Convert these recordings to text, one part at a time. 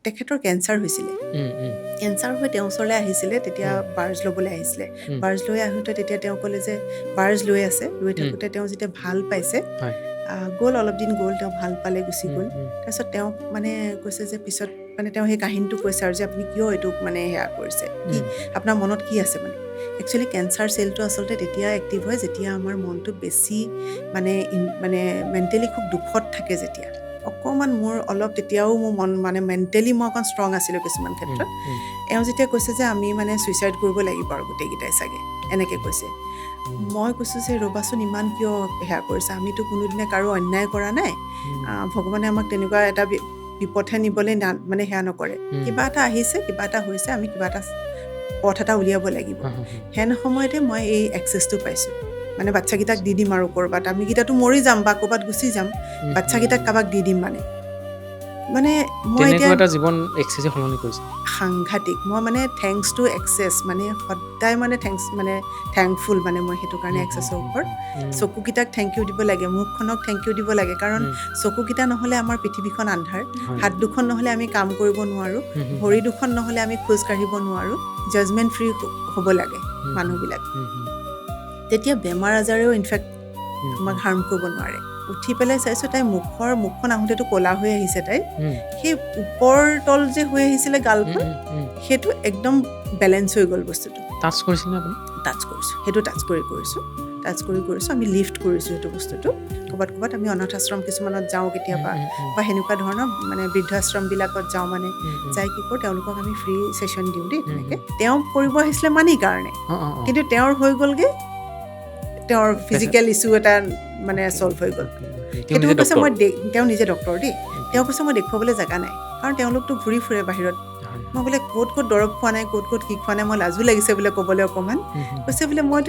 তেখেতৰ কেঞ্চাৰ হৈছিলে। কেঞ্চাৰ হৈ তেওঁৰ ওচৰলৈ আহিছিলে, তেতিয়া বাৰ্জ ল'বলৈ আহিছিলে। বাৰ্জ লৈ আহোঁতে তেতিয়া তেওঁ ক'লে যে বাৰ্জ লৈ থাকোঁতে তেওঁ যেতিয়া ভাল পাইছে, গ'ল অলপ দিন গ'ল, তেওঁ ভাল পালে, গুচি গ'ল। তাৰপিছত তেওঁ মানে কৈছে যে পিছত মানে তেওঁ সেই কাহিনীটো কৈছে আৰু যে আপুনি কিয় এইটোক মানে সেয়া কৰিছে, কি আপোনাৰ মনত কি আছে মানে। একচুৱেলি কেঞ্চাৰ চেলটো আচলতে তেতিয়া এক্টিভ হয় যেতিয়া আমাৰ মনটো বেছি মানে মেণ্টেলি খুব দুখত থাকে। যেতিয়া অকণমান মোৰ অলপ তেতিয়াও মোৰ মন মানে মেণ্টেলি মই অকণ ষ্ট্ৰং আছিলোঁ কিছুমান ক্ষেত্ৰত। এওঁ যেতিয়া কৈছে যে আমি মানে ছুইচাইড কৰিব লাগিব আৰু গোটেইকেইটাই চাগে, এনেকৈ কৈছে। মই কৈছোঁ যে ৰ'বাচোন, ইমান কিয় সেয়া কৰিছে, আমিতো কোনোদিনে কাৰো অন্যায় কৰা নাই, ভগৱানে আমাক তেনেকুৱা এটা বিপথে নিবলৈ মানে সেয়া নকৰে। কিবা এটা আহিছে, কিবা এটা হৈছে, আমি কিবা এটা পথ এটা উলিয়াব লাগিব। হেন সময়তে মই এই এক্সেছটো পাইছোঁ, মানে বাচ্ছাকেইটাক দি দিম আৰু ক'ৰবাত, আমিকেইটাতো মৰি যাম বা ক'ৰবাত গুচি যাম, বাচ্ছাকেইটাক কাৰোবাক দি দিম মানে মই এতিয়া এটা জীৱন এক্সেছে সলনি কৰিছে। সাংঘাতিক। মই মানে থেংকছ টু এক্সেছ, মানে সদায় মানে থেংকফুল মানে মই সেইটো কাৰণে এক্সেছৰ ওপৰত। চকুকেইটাক থেংক ইউ দিব লাগে, মুখখনক থেংক ইউ দিব লাগে, কাৰণ চকুকেইটা নহ'লে আমাৰ পৃথিৱীখন আন্ধাৰ, হাত দুখন নহ'লে আমি কাম কৰিব নোৱাৰোঁ, ভৰি দুখন নহ'লে আমি খোজ কাঢ়িব নোৱাৰোঁ। জাজমেণ্ট ফ্ৰী হ'ব লাগে মানুহবিলাক। তেতিয়া বেমাৰ আজাৰেও ইনফেক্ট আমাক হাৰ্ম কৰিব নোৱাৰে। উঠি পেলাই চাইছোঁ তাই মুখখন আহোঁতেতো ক'লা হৈ আহিছে, তাই সেই ওপৰ তল যে হৈ আহিছিলে গালখন, সেইটো একদম বেলেঞ্চ হৈ গ'ল বস্তুটো। টাচ কৰিছিলে আপুনি? টাচ কৰিছোঁ, সেইটো টাচ কৰিছোঁ। আমি লিফ্ট কৰিছোঁ সেইটো বস্তুটো। ক'ৰবাত আমি অনাথ আশ্ৰম কিছুমানত যাওঁ কেতিয়াবা, বা সেনেকুৱা ধৰণৰ মানে বৃদ্ধাশ্ৰমবিলাকত যাওঁ, মানে যাই কি কৰোঁ, তেওঁলোকক আমি ফ্ৰী ছেশ্যন দিওঁ দেই তেনেকৈ। তেওঁ কৰিব আহিছিলে মানিৰ কাৰণে, কিন্তু তেওঁৰ হৈ গ'লগৈ, তেওঁৰ ফিজিকেল ইছ্যু এটা মানে ছল্ভ হৈ গ'ল। সেইটো কৈছে তেওঁ নিজে ডক্টৰ দেই, তেওঁ কৈছে মই দেখুৱাবলৈ জেগা নাই, কাৰণ তেওঁলোকতো ঘূৰি ফুৰে বাহিৰত। মই বোলে ক'ত দৰৱ খোৱা নাই, ক'ত কি খোৱা নাই, মই লাজো লাগিছে বোলে ক'বলৈ অকণমান। কৈছে বোলে মই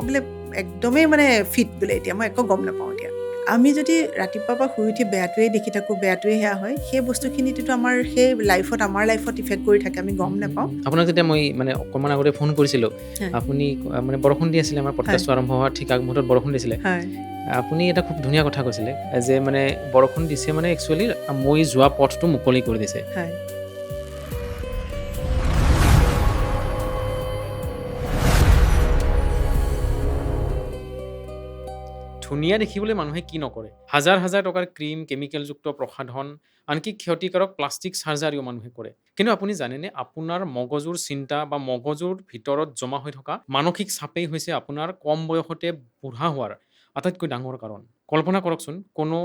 বোলে একদমেই মানে ফিট বোলে, এতিয়া মই একো গম নাপাওঁ। এতিয়া আমি যদি ৰাতিপুৱাৰ পৰা শুই উঠি বেয়াটোৱেই দেখি থাকোঁ, বেয়াটোৱেই সেয়া হয়, সেই বস্তুখিনিতো আমাৰ সেই আমাৰ লাইফত ইফেক্ট কৰি থাকে, আমি গম নাপাওঁ। আপোনাক যেতিয়া মই মানে অকণমান আগতে ফোন কৰিছিলোঁ, আপুনি মানে বৰষুণ দি আছিলে, আমাৰ পডকাষ্টটো আৰম্ভ হোৱাৰ ঠিক আগমুহূৰ্তত বৰষুণ দিছিলে। আপুনি এটা খুব ধুনীয়া কথা কৈছিলে যে মানে বৰষুণ দিছে মানে একচুৱেলি মই যোৱা পথটো মুকলি কৰি দিছে। ধুনীয়া দেখিবলৈ মানুহে কি নকৰে, হাজাৰ হাজাৰ টকাৰ ক্ৰীম, কেমিকেলযুক্ত প্ৰসাধন, আনকি ক্ষতিকাৰক প্লাষ্টিক চাৰ্জাৰীও মানুহে কৰে। কিন্তু আপুনি জানেনে, আপোনাৰ মগজুৰ চিন্তা বা মগজুৰ ভিতৰত জমা হৈ থকা মানসিক চাপেই হৈছে আপোনাৰ কম বয়সতে বুঢ়া হোৱাৰ আটাইতকৈ ডাঙৰ কাৰণ। কল্পনা কৰকচোন, কোনো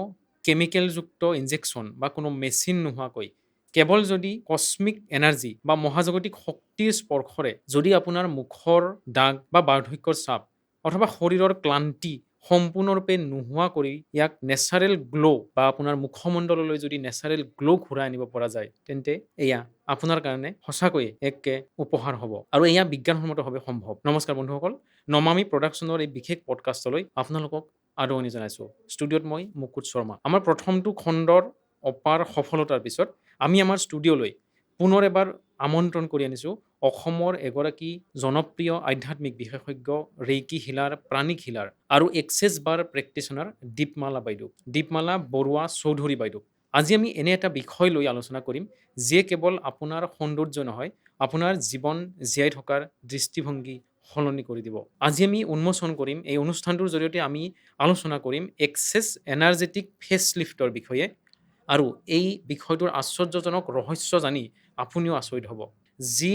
কেমিকেলযুক্ত ইনজেকশ্যন বা কোনো মেচিন নোহোৱাকৈ, কেৱল যদি কস্মিক এনাৰ্জি বা মহাজাগতিক শক্তিৰ স্পৰ্শৰে যদি আপোনাৰ মুখৰ দাগ বা বাৰ্ধক্যৰ চাপ অথবা শৰীৰৰ ক্লান্তি সম্পূৰ্ণৰূপে নোহোৱা কৰি ইয়াক নেচাৰেল গ্ল' বা আপোনাৰ মুখমণ্ডললৈ যদি নেচাৰেল গ্ল' ঘূৰাই আনিব পৰা যায়, তেন্তে এয়া আপোনাৰ কাৰণে সঁচাকৈয়ে এক উপহাৰ হ'ব, আৰু এয়া বিজ্ঞানসন্মতভাৱে সম্ভৱ। নমস্কাৰ বন্ধুসকল, নমামি প্ৰডাকশ্যনৰ এই বিশেষ পডকাষ্টলৈ আপোনালোকক আদৰণি জনাইছোঁ। ষ্টুডিঅ'ত মই মুকুট শৰ্মা। আমাৰ প্ৰথমটো খণ্ডৰ অপাৰ সফলতাৰ পিছত আমি আমাৰ ষ্টুডিঅ'লৈ পুনৰ এবাৰ আমন্ত্ৰণ কৰি আনিছোঁ অসমৰ এগৰাকী জনপ্ৰিয় আধ্যাত্মিক বিশেষজ্ঞ, ৰেইকি হিলাৰ, প্ৰাণিক হিলাৰ আৰু এক্সেছ বাৰ প্ৰেক্টিচনাৰ দীপমালা বাইদেউ, দীপমালা বৰুৱা চৌধুৰী বাইদেউ। আজি আমি এনে এটা বিষয় লৈ আলোচনা কৰিম যিয়ে কেৱল আপোনাৰ সৌন্দৰ্য নহয়, আপোনাৰ জীৱন জীয়াই থকাৰ দৃষ্টিভংগী সলনি কৰি দিব। আজি আমি উন্মোচন কৰিম, এই অনুষ্ঠানটোৰ জৰিয়তে আমি আলোচনা কৰিম এক্সেছ এনাৰ্জেটিক ফেচ লিফ্টৰ বিষয়ে, আৰু এই বিষয়টোৰ আশ্চৰ্যজনক ৰহস্য জানি আপুনিও আচৰিত হ'ব। যি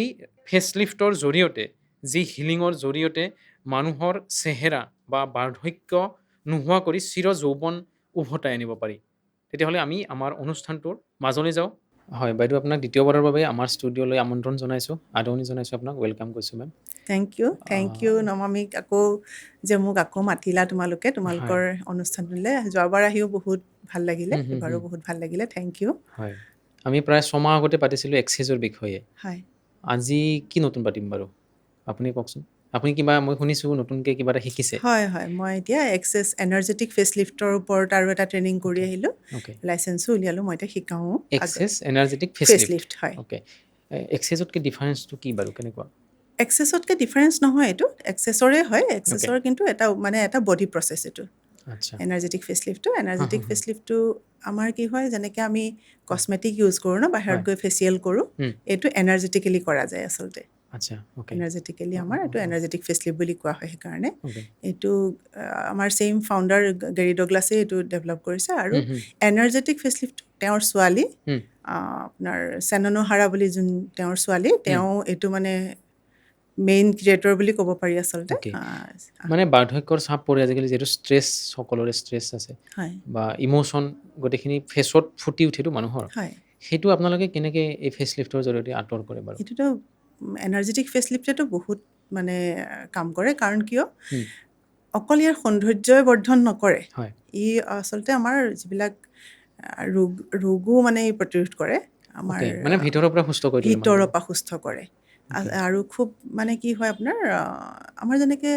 ফেচলিফ্টৰ জৰিয়তে, যি হিলিঙৰ জৰিয়তে মানুহৰ চেহেৰা বা বাৰ্ধক্য নোহোৱা কৰি চিৰ যৌৱন উভতাই আনিব পাৰি। তেতিয়াহ'লে আমি আমাৰ অনুষ্ঠানটোৰ মাজলৈ যাওঁ। হয় বাইদেউ, আপোনাক দ্বিতীয়বাৰৰ বাবে আমাৰ ষ্টুডিঅ'লৈ আমন্ত্ৰণ জনাইছোঁ, আদৰণি জনাইছোঁ আপোনাক, ৱেলকাম কৈছোঁ মেম। থেংক ইউ নমামিক যে মোক আকৌ মাতিলা তোমালোকৰ অনুষ্ঠানটোলৈ। যোৱাবাৰ আহিও বহুত ভাল লাগিলে, এবাৰো বহুত ভাল লাগিলে, থেংক ইউ। হয়, আমি প্ৰায় 6 মাহ আগতে পাতিছিলোঁ এক্সেছৰ বিষয়ে। হয়, আজি কি নতুন পাতিম বাৰু, আপুনি কওকচোন। আপুনি কিবা, মই শুনিছোঁ নতুনকৈ কিবা এটা শিকিছে। হয়, মই এতিয়া এক্সেছ এনাৰ্জেটিক ফেচ লিফ্টৰ ওপৰত আৰু এটা ট্ৰেইনিং কৰি আহিলোঁ, লাইচেঞ্চো উলিয়ালোঁ, মই এতিয়া শিকাওঁ। এক্সেছ এনাৰ্জেটিক ফেচ লিফ্ট, হয়। অ'কে, এক্সেছতকৈ ডিফাৰেঞ্চটো কি বাৰু, কেনেকুৱা? এক্সেছতকৈ ডিফাৰেঞ্চ নহয়, এইটো এক্সেছৰে হয়। এক্সেছৰ কিন্তু এটা বডি প্ৰচেছ এইটো। এনাৰ্জেটিক ফেচ লিফ্টটো আমাৰ কি হয় যেনেকৈ আমি কছমেটিক ইউজ কৰোঁ ন, বাহিৰত হয় গৈ ফেচিয়েল কৰোঁ, হুম, এইটো এনাৰ্জেটিকেলি কৰা যায় আচলতে। আচ্ছা ওকে এনাৰ্জেটিকেলি অঁ আমাৰ অঁ এইটো অঁ এনাৰ্জেটিক ফেচলিফ্ট বুলি কোৱা হয় সেইকাৰণে। ওকে এইটো আমাৰ ছেইম ফাউণ্ডাৰ গেৰী ডগলাছে এইটো ডেভেলপ কৰিছে। আৰু হুম হুম এনাৰ্জেটিক ফেচলিফ্ট তেওঁৰ ছোৱালী হুম আপোনাৰ চেনন হাৰা বুলি যোন তেওঁৰ ছোৱালী, হুম তেওঁ এইটো মানে মেইন ক্ৰিয়েটৰ বুলি ক'ব পাৰি আচলতে। ওকে মানে বাৰ্ধক্যৰ চাপ পৰে আজিকালি, যিহেতু ষ্ট্ৰেছ, সকলোৰে ষ্ট্ৰেছ আছে হয় বা ইম'শ্যন গোটেইখিনি ফেচত ফুটি উঠেতো মানুহৰ, হয় সেইটো আপোনালোকে কেনেকৈ এই ফেচ লিফ্টৰ জৰিয়তে আঁতৰ কৰে বাৰু? এইটোতো এনাৰ্জেটিক ফেচলিফ্টেতো বহুত মানে কাম কৰে। কাৰণ কিয়, হুম, অকল ইয়াৰ সৌন্দৰ্যই বৰ্ধন নকৰে, হয় ই আচলতে আমাৰ যিবিলাক ৰোগো মানে ই প্ৰতিৰোধ কৰে। আমাৰ ওকে, মানে ভিতৰৰ পৰা সুস্থ কৰি তোলে ভিতৰৰ মানুহক। পৰা সুস্থ কৰে। ওকে আৰু খুব মানে কি হয় আপোনাৰ আমাৰ যেনেকৈ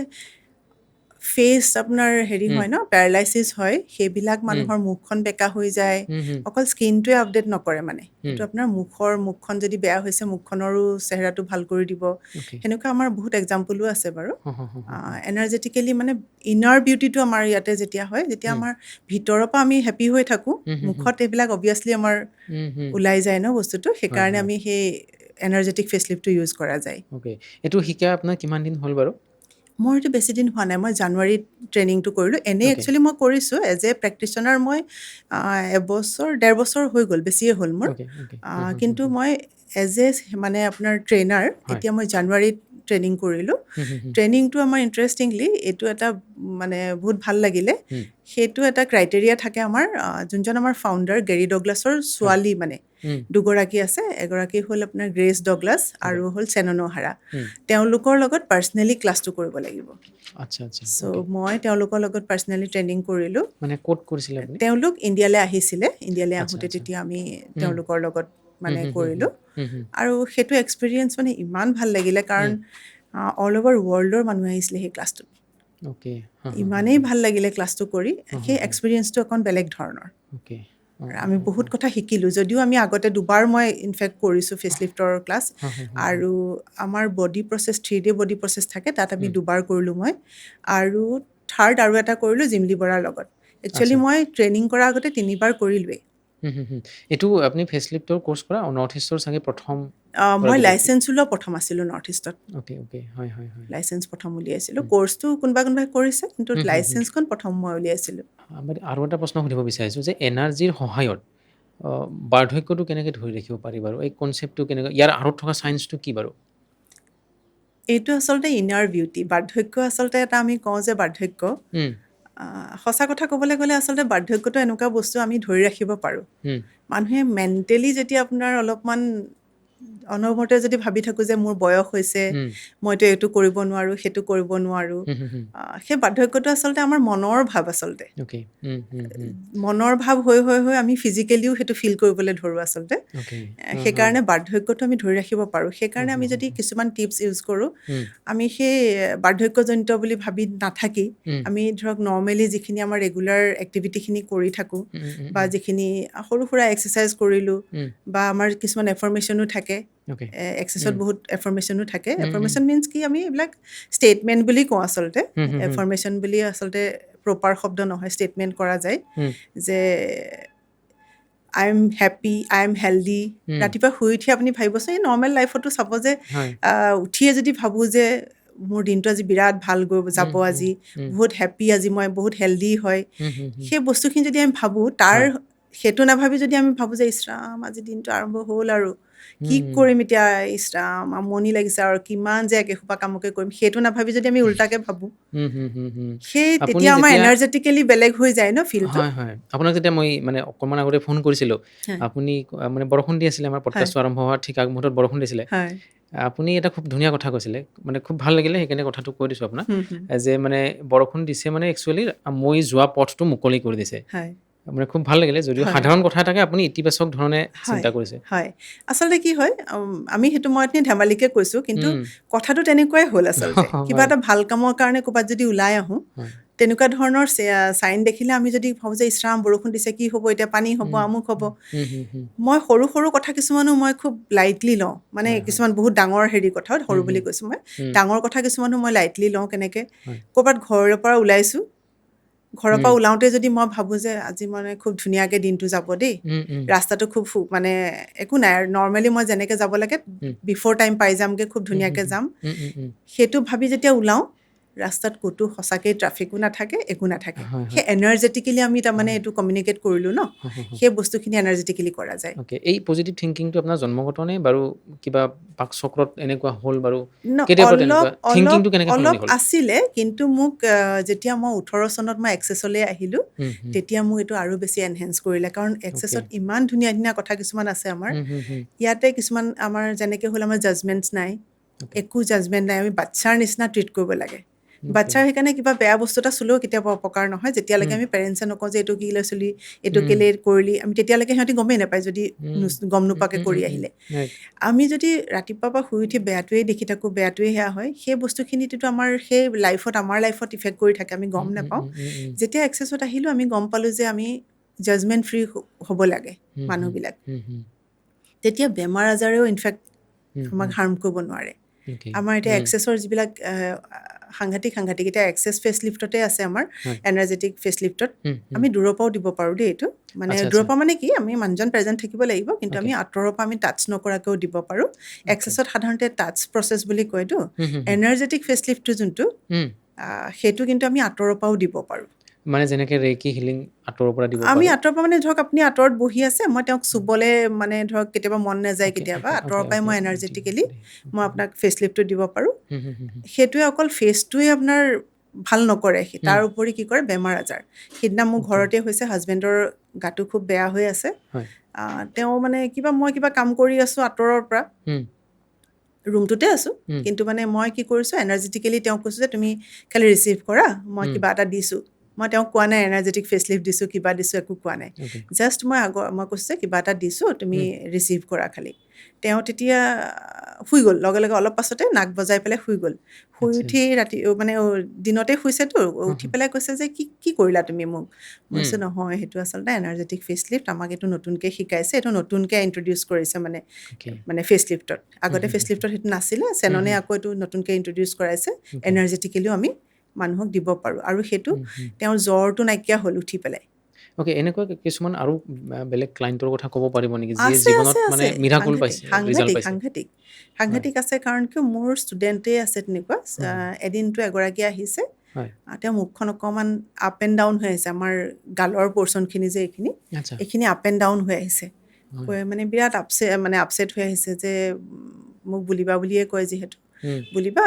ফেচ আপোনাৰ হেৰি হুম হয় ন, পেৰালাইচিছ হয়, সেইবিলাক হুম মানুহৰ মুখখন বেকা হৈ যায়। হুম হুম অকল স্কিনটোৱে আপডেট নকৰে মানে, হুম এইটো আপোনাৰ মুখখন যদি বেয়া হৈছে, মুখখনৰো চেহেৰাটো ভাল কৰি দিব। ওকে সেনেকুৱা আমাৰ বহুত এক্সাম্পলো আছে বাৰু। হ হ হ হ হ এনাৰ্জেটিকেলি মানে ইনাৰ বিউটিটো আমাৰ ইয়াতে যেতিয়া হয়, যেতিয়া হুম আমাৰ ভিতৰৰ পৰা আমি হেপী হৈ থাকোঁ, হুম হুম হুম মুখত এইবিলাক অবভিয়াছলি আমাৰ হুম হুম ওলাই যায় ন বস্তুটো, হয় সেইকাৰণে হয় আমি সেই এনাৰ্জেটিক ফেচলিফ্টটো ইউজ কৰা যায়। ওকে, এইটো শিকা আপোনাৰ কিমান দিন হ'ল বাৰু? মোৰ এইটো বেছি দিন হোৱা নাই, মই জানুৱাৰীত ট্ৰেইনিংটো কৰিলোঁ। এনেই ওকে একচুৱেলি মই কৰিছোঁ এজ এ প্ৰেক্টিশ্যনাৰ, মই এবছৰ 1.5 বছৰ হৈ গ'ল, বেছিয়ে হ'ল মোৰ। ওকে ওকে হুম হুম হুম কিন্তু হুম মই এজ এ মানে আপোনাৰ ট্ৰেইনাৰ, হয় এতিয়া মই জানুৱাৰীত ট্ৰেইনিং কৰিলোঁ। হুম হুম হুম ট্ৰেইনিংটো আমাৰ ইণ্টাৰেষ্টিংলি এইটো এটা মানে বহুত ভাল লাগিলে। হুম সেইটো এটা ক্ৰাইটেৰিয়া থাকে আমাৰ, যোনজন আমাৰ ফাউণ্ডাৰ গেৰী ডগলাছৰ হয় ছোৱালী মানে হুম দুগৰাকী আছে। এগৰাকী হ'ল আপোনাৰ গ্ৰেচ ডগলাছ ওকে আৰু হ'ল চেনন হাৰা। হুম তেওঁলোকৰ লগত পাৰ্চনেলি ক্লাছটো কৰিব লাগিব। আচ্ছা আচ্ছা ওকে, চ' মই তেওঁলোকৰ লগত পাৰ্চনেলি ট্ৰেইনিং কৰিলোঁ। মানে ক'ত কৰিছিলে আপুনি? তেওঁলোক ইণ্ডিয়ালৈ আহিছিলে, ইণ্ডিয়ালৈ আচ্ছা আহোঁতে আচ্ছা তেতিয়া আমি হুম তেওঁলোকৰ লগত হুম মানে হুম হুম হুম কৰিলোঁ। হুম হুম আৰু সেইটো এক্সপিৰিয়েঞ্চ মানে ইমান ভাল লাগিলে, কাৰণ হুম অল অভাৰ ৱৰ্ল্ডৰ মানুহ আহিছিলে সেই ক্লাছটোত। ওকে হা হা হা ইমানেই হা ভাল লাগিলে ক্লাছটো কৰি, হা হা সেই হা এক্সপিৰিয়েঞ্চটো অকণ বেলেগ ধৰণৰ। ওকে অঁ অঁ আমি অঁ বহুত অঁ কথা শিকিলোঁ, যদিও আমি আগতে দুবাৰ মই ইনফেক্ট কৰিছোঁ ফেচলিফ্টৰ ক্লাছ। হা হা হা হা আৰু আমাৰ body process 3D body process থাকে, তাত আমি হুম দুবাৰ কৰিলোঁ মই। আৰু থাৰ্ড আৰু এটা কৰিলোঁ জিমলি বৰাৰ লগত। একচুৱেলি আচ্ছা মই ট্ৰেইনিং কৰাৰ আগতে 3বাৰ কৰিলোৱেই। হুম হুম হুম এইটো আপুনি ফেচলিফ্টৰ ক'ৰ্চ কৰা নৰ্থ ইষ্টৰ চাগে প্ৰথম মই কৰাটো ব্যক্তি? লাইচেঞ্চ ওলোৱা প্ৰথম আছিলোঁ নৰ্থ ইষ্টত। ওকে ওকে হয় হয় হয় লাইচেঞ্চ প্ৰথম উলিয়াইছিলোঁ। হুম ক'ৰ্চটো কোনোবাই কৰিছে, কিন্তু হুম হুম হুম লাইচেঞ্চখন প্ৰথম মই উলিয়াইছিলোঁ। আৰু এটা প্ৰশ্ন সুধিব বিচাৰিছোঁ যে এনাৰ্জিৰ সহায়ত বাৰ্ধক্যটো কেনেকৈ ধৰি ৰাখিব পাৰি বাৰু? এই কনচেপ্টটো কেনেকৈ, ইয়াৰ আঁৰত থকা ছায়েন্সটো কি বাৰু? এইটো আচলতে ইনাৰ বিউটি। বাৰ্ধক্য আচলতে এটা আমি কওঁ যে বাৰ্ধক্য, হুম সঁচা কথা ক'বলৈ গ'লে আচলতে বাৰ্ধক্যটো এনেকুৱা বস্তু আমি ধৰি ৰাখিব পাৰোঁ। হুম মানুহে মেণ্টেলি যেতিয়া আপোনাৰ অলপমান অনবৰতে যদি ভাবি থাকোঁ যে মোৰ বয়স হৈছে, হুম মইতো এইটো কৰিব নোৱাৰোঁ, সেইটো কৰিব নোৱাৰোঁ, হুম হুম হুম সেই বাৰ্ধক্যটো আচলতে আমাৰ মনৰ ভাৱ আচলতে। ওকে হুম হুম হুম মনৰ ভাৱ হৈ আমি ফিজিকেলিও সেইটো ফিল কৰিবলৈ ধৰোঁ আচলতে। ওকে হা হা সেইকাৰণে বাৰ্ধক্যটো আমি ধৰি ৰাখিব পাৰোঁ। হা সেইকাৰণে হা আমি হা যদি কিছুমান টিপছ ইউজ কৰোঁ, হুম আমি সেই বাৰ্ধক্যজনিত বুলি ভাবি নাথাকি, হুম আমি ধৰক নৰ্মেলি যিখিনি আমাৰ ৰেগুলাৰ এক্টিভিটিখিনি কৰি থাকোঁ, হুম হুম বা হুম যিখিনি সৰু সুৰা এক্সাৰচাইজ কৰিলোঁ, হুম বা আমাৰ কিছুমান এফাৰ্মেশ্যনো থাকে। ওকে এক্সাৰচাইজত হুম বহুত এফাৰ্মেশ্যনো থাকে। হুম হুম এফাৰ্মেশ্যন মিনছ কি, আমি এইবিলাক ষ্টেটমেণ্ট বুলি কওঁ আচলতে। হুম হুম হুম এফাৰ্মেশ্যন বুলি আচলতে প্ৰপাৰ শব্দ নহয়, ষ্টেটমেণ্ট কৰা যায় হুম যে I am happy, I am healthy. হুম ৰাতিপুৱা শুই উঠি আপুনি ভাবিবচোন, এই নৰ্মেল লাইফতো চাব যে হয় উঠিয়ে যদি ভাবোঁ যে মোৰ দিনটো আজি বিৰাট ভাল গৈ হুম যাব, হুম আজি হুম বহুত হেপ্পী, আজি মই বহুত হেল্ডি হয়, হুম হুম হুম সেই বস্তুখিনি যদি আমি ভাবোঁ, হয় সেইটো নাভাবি যদি আমি ভাবোঁ যে ইছ ৰাম, আজি দিনটো আৰম্ভ হ'ল আৰু কি হুম হুম কৰিম এতিয়া, ইছ ৰাম আমনি লাগিছে আৰু কিমান যে একেসোপা কামকে কৰিম, সেইটো নাভাবি যদি আমি উল্টাকে ভাবোঁ, হুম হুম হুম হুম আপুনি তেতিয়া আমাৰ যেতিয়া এনাৰ্জেটিকেলি বেলেগ হৈ যায় ন ফিলটো। হয়, হয়। আপোনাক যেতিয়া মই মানে অকণমান আগতে ফোন কৰিছিলোঁ, হয় আপুনি মানে বৰষুণ দি আছিলে, আমাৰ হয় পডকাষ্টটো আৰম্ভ হোৱাৰ ঠিক আগমুহূৰ্তত বৰষুণ দিছিলে। হয় আপুনি এটা খুব ধুনীয়া কথা কৈছিলে, মানে খুব ভাল লাগিলে, সেইকাৰণে কথাটো কৈ দিছোঁ আপোনাক। হুম, হুম, যে মানে বৰষুণ দিছে মানে একচুৱেলি মই যোৱা পথটো মুকলি কৰি দিছে। হয় মানে খুব ভাল লাগিলে, যদিও হয় সাধাৰণ কথা এটাকে আপুনি ইতিবাচক ধৰণে হয় চিন্তা কৰিছে। হয় আচলতে কি হয়, আমি সেইটো মই এনে ধেমালিকে কৈছোঁ, কিন্তু উম, কথাটো তেনেকুৱাই হ'ল আচলতে। কিবা হয়, এটা ভাল কামৰ কাৰণে ক'ৰবাত যদি ওলাই আহোঁ, হয়। তেনেকুৱা ধৰণৰ চাইন দেখিলে আমি যদি ভাবোঁ যে ইছ ৰাম বৰষুণ দিছে, কি হ'ব এতিয়া, পানী হ'ব, উম, আমুক হ'ব, উম, হুম, হুম, হুম। মই সৰু সৰু কথা কিছুমানো মই খুব লাইটলি লওঁ। মানে হয়, হয়। কিছুমান বহুত ডাঙৰ কথা, হুম, সৰু বুলি হুম, কৈছোঁ মই, হুম, ডাঙৰ কথা কিছুমানো মই লাইটলি লওঁ। কেনেকৈ, হয়। ক'ৰবাত ঘৰৰ পৰা ওলাইছোঁ, ঘৰৰ পৰা ওলাওঁতে যদি মই ভাবোঁ যে আজি মানে খুব ধুনীয়াকৈ দিনটো যাব দেই, ৰাস্তাটো খুব মানে একো নাই আৰু নৰ্মেলি মই যেনেকৈ যাব লাগে বিফ'ৰ টাইম পাই যামগৈ, খুব ধুনীয়াকৈ যাম, সেইটো ভাবি যেতিয়া ওলাওঁ ৰাস্তাত ক'তো সঁচাকৈ ট্ৰাফিকো নাথাকে, একো নাথাকে। সেই এনাৰ্জেটিকেলি আমি তাৰমানে এইটো কমিউনিকেট কৰিলোঁ ন, সেই বস্তুখিনি এনাৰ্জেটিকেলি কৰা যায়। এই পজিটিভ থিংকিংটো আপোনাৰ জন্মগত নে বাৰু কিবা পাকচক্ৰত এনেকুৱা হ'ল বাৰু? অলপ আছিলে, কিন্তু মোক যেতিয়া মই 18 চনত মই এক্সেছলৈ আহিলোঁ, তেতিয়া মোক এইটো আৰু বেছি এনহেঞ্চ কৰিলে, কাৰণ এক্সেছত ইমান ধুনীয়া ধুনীয়া কথা কিছুমান আছে আমাৰ। ইয়াতে কিছুমান আমাৰ যেনেকৈ হ'ল আমাৰ জাজমেণ্টছ নাই, একো জাজমেণ্ট নাই, আমি বাচ্ছাৰ নিচিনা ট্ৰিট কৰিব লাগে। বাচ্ছাৰ সেইকাৰণে কিবা বেয়া বস্তু এটা চুলেও কেতিয়াবা অপকাৰ নহয়, যেতিয়ালৈকে আমি পেৰেণ্টছে নকওঁ যে এইটো কি লৈ চলি, এইটো কেলে কৰিলি, আমি তেতিয়ালৈকে সিহঁতি গমেই নাপায় যদি গম নোপোৱাকৈ কৰি আহিলে। আমি যদি ৰাতিপুৱাৰ পৰা শুই উঠি বেয়াটোৱেই দেখি থাকোঁ, বেয়াটোৱেই সেয়া হয়, সেই বস্তুখিনিতো আমাৰ সেই আমাৰ লাইফত ইফেক্ট কৰি থাকে, আমি গম নাপাওঁ। যেতিয়া এক্সেছত আহিলোঁ আমি গম পালোঁ যে আমি জাজমেণ্ট ফ্ৰী হ'ব লাগে মানুহবিলাক, তেতিয়া বেমাৰ আজাৰেও ইনফেক্ট আমাক হাৰ্ম কৰিব নোৱাৰে। আমাৰ এতিয়া এক্সেছৰ যিবিলাক সাংঘাতিক এতিয়া এক্সেছ ফেচ লিফ্টতে আছে আমাৰ, এনাৰ্জেটিক ফেচ লিফ্টত আমি দূৰৰ পৰাও দিব পাৰোঁ দেই। এইটো মানে দূৰৰ পৰা মানে কি, আমি মানুহজন প্ৰেজেণ্ট থাকিব লাগিব, কিন্তু আমি আঁতৰৰ পৰা আমি টাচ নকৰাকৈও দিব পাৰোঁ। এক্সেছত সাধাৰণতে টাচ প্ৰচেছ বুলি কয়তো, এনাৰ্জেটিক ফেচ লিফ্টটো যোনটো, সেইটো কিন্তু আমি আঁতৰৰ পৰাও দিব পাৰোঁ। মানে যেনেকৈ ৰেকি হিলিং আঁতৰৰ পৰা দিব আমি আঁতৰৰ পৰা মানে ধৰক আপুনি আঁতৰত বহি আছে, মই তেওঁক চুবলৈ মানে ধৰক কেতিয়াবা মন নাযায়, কেতিয়াবা আঁতৰৰ পৰাই মই এনাৰ্জেটিকেলি মই আপোনাক ফেচ লিফ্টটো দিব পাৰোঁ। সেইটোৱে অকল ফেচটোৱে আপোনাৰ ভাল নকৰে, তাৰ উপৰি কি কৰে বেমাৰ আজাৰ। সিদিনা মোৰ ঘৰতে হৈছে, হাজবেণ্ডৰ গাটো খুব বেয়া হৈ আছে, তেওঁ মানে মই কিবা কাম কৰি আছোঁ আঁতৰৰ পৰা, ৰুমটোতে আছোঁ, কিন্তু মানে মই কি কৰিছোঁ এনাৰ্জেটিকেলি তেওঁক কৈছোঁ যে তুমি খালি ৰিচিভ কৰা, মই কিবা এটা দিছোঁ। মই তেওঁক কোৱা নাই এনাৰ্জেটিক ফেচ লিফ্ট দিছোঁ, কিবা দিছোঁ, একো কোৱা নাই। জাষ্ট মই কৈছোঁ যে কিবা এটা দিছোঁ, তুমি ৰিচিভ কৰা খালি। তেওঁ তেতিয়া শুই গ'ল, লগে লগে অলপ পাছতে নাক বজাই পেলাই শুই গ'ল। শুই উঠি ৰাতি মানে দিনতে শুইছেতো, উঠি পেলাই কৈছে যে কি কৰিলা তুমি মোক? মই কৈছোঁ নহয়, সেইটো আচলতে এনাৰ্জেটিক ফেচ লিফ্ট, আমাক এইটো নতুনকৈ শিকাইছে, এইটো নতুনকৈ ইণ্ট্ৰডিউচ কৰিছে মানে ফেচ লিফ্টত। আগতে ফেচ লিফ্টত সেইটো নাছিলে, চেননে আকৌ এইটো নতুনকৈ ইণ্ট্ৰডিউচ কৰাইছে, এনাৰ্জেটিকেলিও আমি মানুহক দিব পাৰোঁ, আৰু সেইটো তেওঁৰ জ্বৰটো নাইকিয়া হ'ল উঠি পেলাই। এনেকুৱা কিছুমান আৰু বেলেগ ক্লাইণ্টৰ কথা ক'ব পাৰিব নেকি, যিয়ে জীৱনত মানে মিৰাকল পাইছে, ৰিজাল্ট পাইছে? সাংঘাতিক আছে, কাৰণ কিয় মোৰ ষ্টুডেণ্টেই আছে তেনেকুৱা। এদিনটো এগৰাকী আহিছে, তেওঁ মুখখন অকণমান আপ এণ্ড ডাউন হৈ আহিছে, আমাৰ গালৰ পৰ্চনখিনি যে এইখিনি আপ এণ্ড ডাউন হৈ আহিছে, মানে বিৰাট আপছেট হৈ আহিছে যে মোক বুলিবা বুলিয়ে কয়, যিহেতু বুলিবা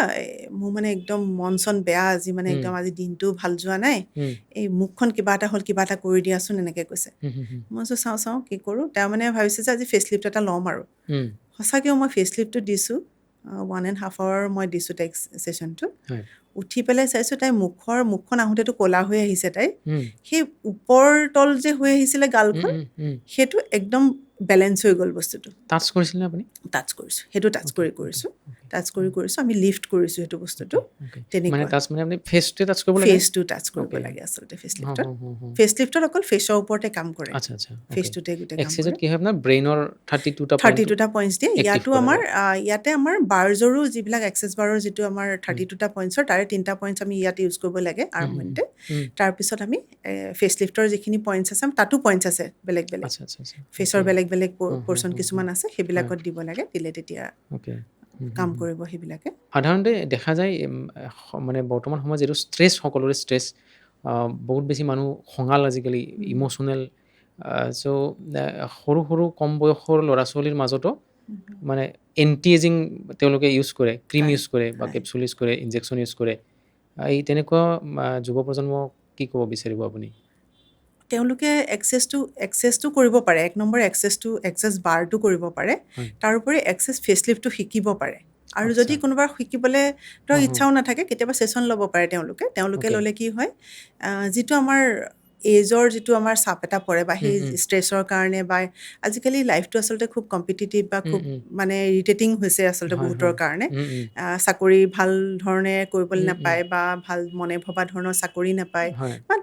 মোৰ মানে একদম মন চন বেয়া আজি, মানে একদম আজি দিনটো ভাল যোৱা নাই, এই মুখখন কিবা এটা হ'ল, কিবা এটা কৰি দিয়াচোন, এনেকৈ কৈছে। মই চাওঁ কি কৰোঁ। তেওঁ মানে ভাবিছে যে আজি ফেচ লিফ্ট এটা ল'ম, আৰু সঁচাকৈও মই ফেচ লিফ্টটো দিছোঁ, 1.5 hour মই দিছোঁ তাইক ছেশ্যনটো। উঠি পেলাই চাইছোঁ তাইৰ মুখখন আহোঁতেতো ক'লা হৈ আহিছে, তাইৰ সেই ওপৰ তল যে হৈ আহিছিলে গালখন, সেইটো একদম বেলেঞ্চ হৈ গ'ল বস্তুটো। টাচ কৰিছিলে আপুনি? টাচ কৰিছোঁ, সেইটো টাচ কৰিছোঁ, আমি লিফ্ট কৰিছোঁ সেইটো বস্তুটো। তেনেকুৱা ফেচটো টাচ কৰিব লাগে আচলতে ফেচ লিফ্টত অকল ফেচৰ ওপৰতে কাম কৰে, ফেচটোতে গোটেই কাম কৰে। কি হয় আপোনাৰ ব্ৰেইনৰ 32টা পইণ্টছ দিয়ে। ইয়াতে আমাৰ বাৰ্জৰো যিবিলাক এক্সেছ বাৰৰ যিটো আমাৰ 32টা পইণ্টছৰ, তাৰে 3টা পইণ্টছ আমি ইয়াত ইউজ কৰিব লাগে আৰম্ভণিতে। তাৰপিছত আমি ফেচ লিফ্টৰ যিখিনি পইণ্টছ আছে, তাতো পইণ্টছ আছে বেলেগ বেলেগ, ফেচৰ বেলেগ বেলেগ পৰ্চন কিছুমান আছে, সেইবিলাকত দিব লাগে, দিলে তেতিয়া কাম কৰিব সেইবিলাকে। সাধাৰণতে দেখা যায় মানে বৰ্তমান সময়ত যিটো ষ্ট্ৰেছ, সকলোৰে ষ্ট্ৰেছ, বহুত বেছি মানুহ খঙাল আজিকালি, ইম'চনেল। চ' সৰু সৰু কম বয়সৰ ল'ৰা ছোৱালীৰ মাজতো মানে এণ্টি এজিং তেওঁলোকে ইউজ কৰে, ক্ৰীম ইউজ কৰে বা কেপচুল ইউজ কৰে, ইনজেকশ্যন ইউজ কৰে। এই তেনেকুৱা যুৱ প্ৰজন্মক কি ক'ব বিচাৰিব আপুনি? তেওঁলোকে এক্সেছটো কৰিব পাৰে, 1 নম্বৰ এক্সেছ বাৰটো কৰিব পাৰে, তাৰোপৰি এক্সেছ ফেচ লিফ্টটো শিকিব পাৰে। আৰু যদি কোনোবা শিকিবলৈ ধৰক ইচ্ছাও নাথাকে, কেতিয়াবা ছেশ্যন ল'ব পাৰে তেওঁলোকে ল'লে কি হয়, যিটো আমাৰ এজৰ যিটো আমাৰ চাপ এটা পৰে বা সেই ষ্ট্ৰেছৰ কাৰণে বা আজিকালি লাইফটো আচলতে খুব কম্পিটিটিভ বা খুব মানে ইৰিটেটিং হৈছে আচলতে বহুতৰ কাৰণে। চাকৰি ভাল ধৰণে কৰিবলৈ নাপায় বা ভাল মনে ভবা ধৰণৰ চাকৰি নাপায় বা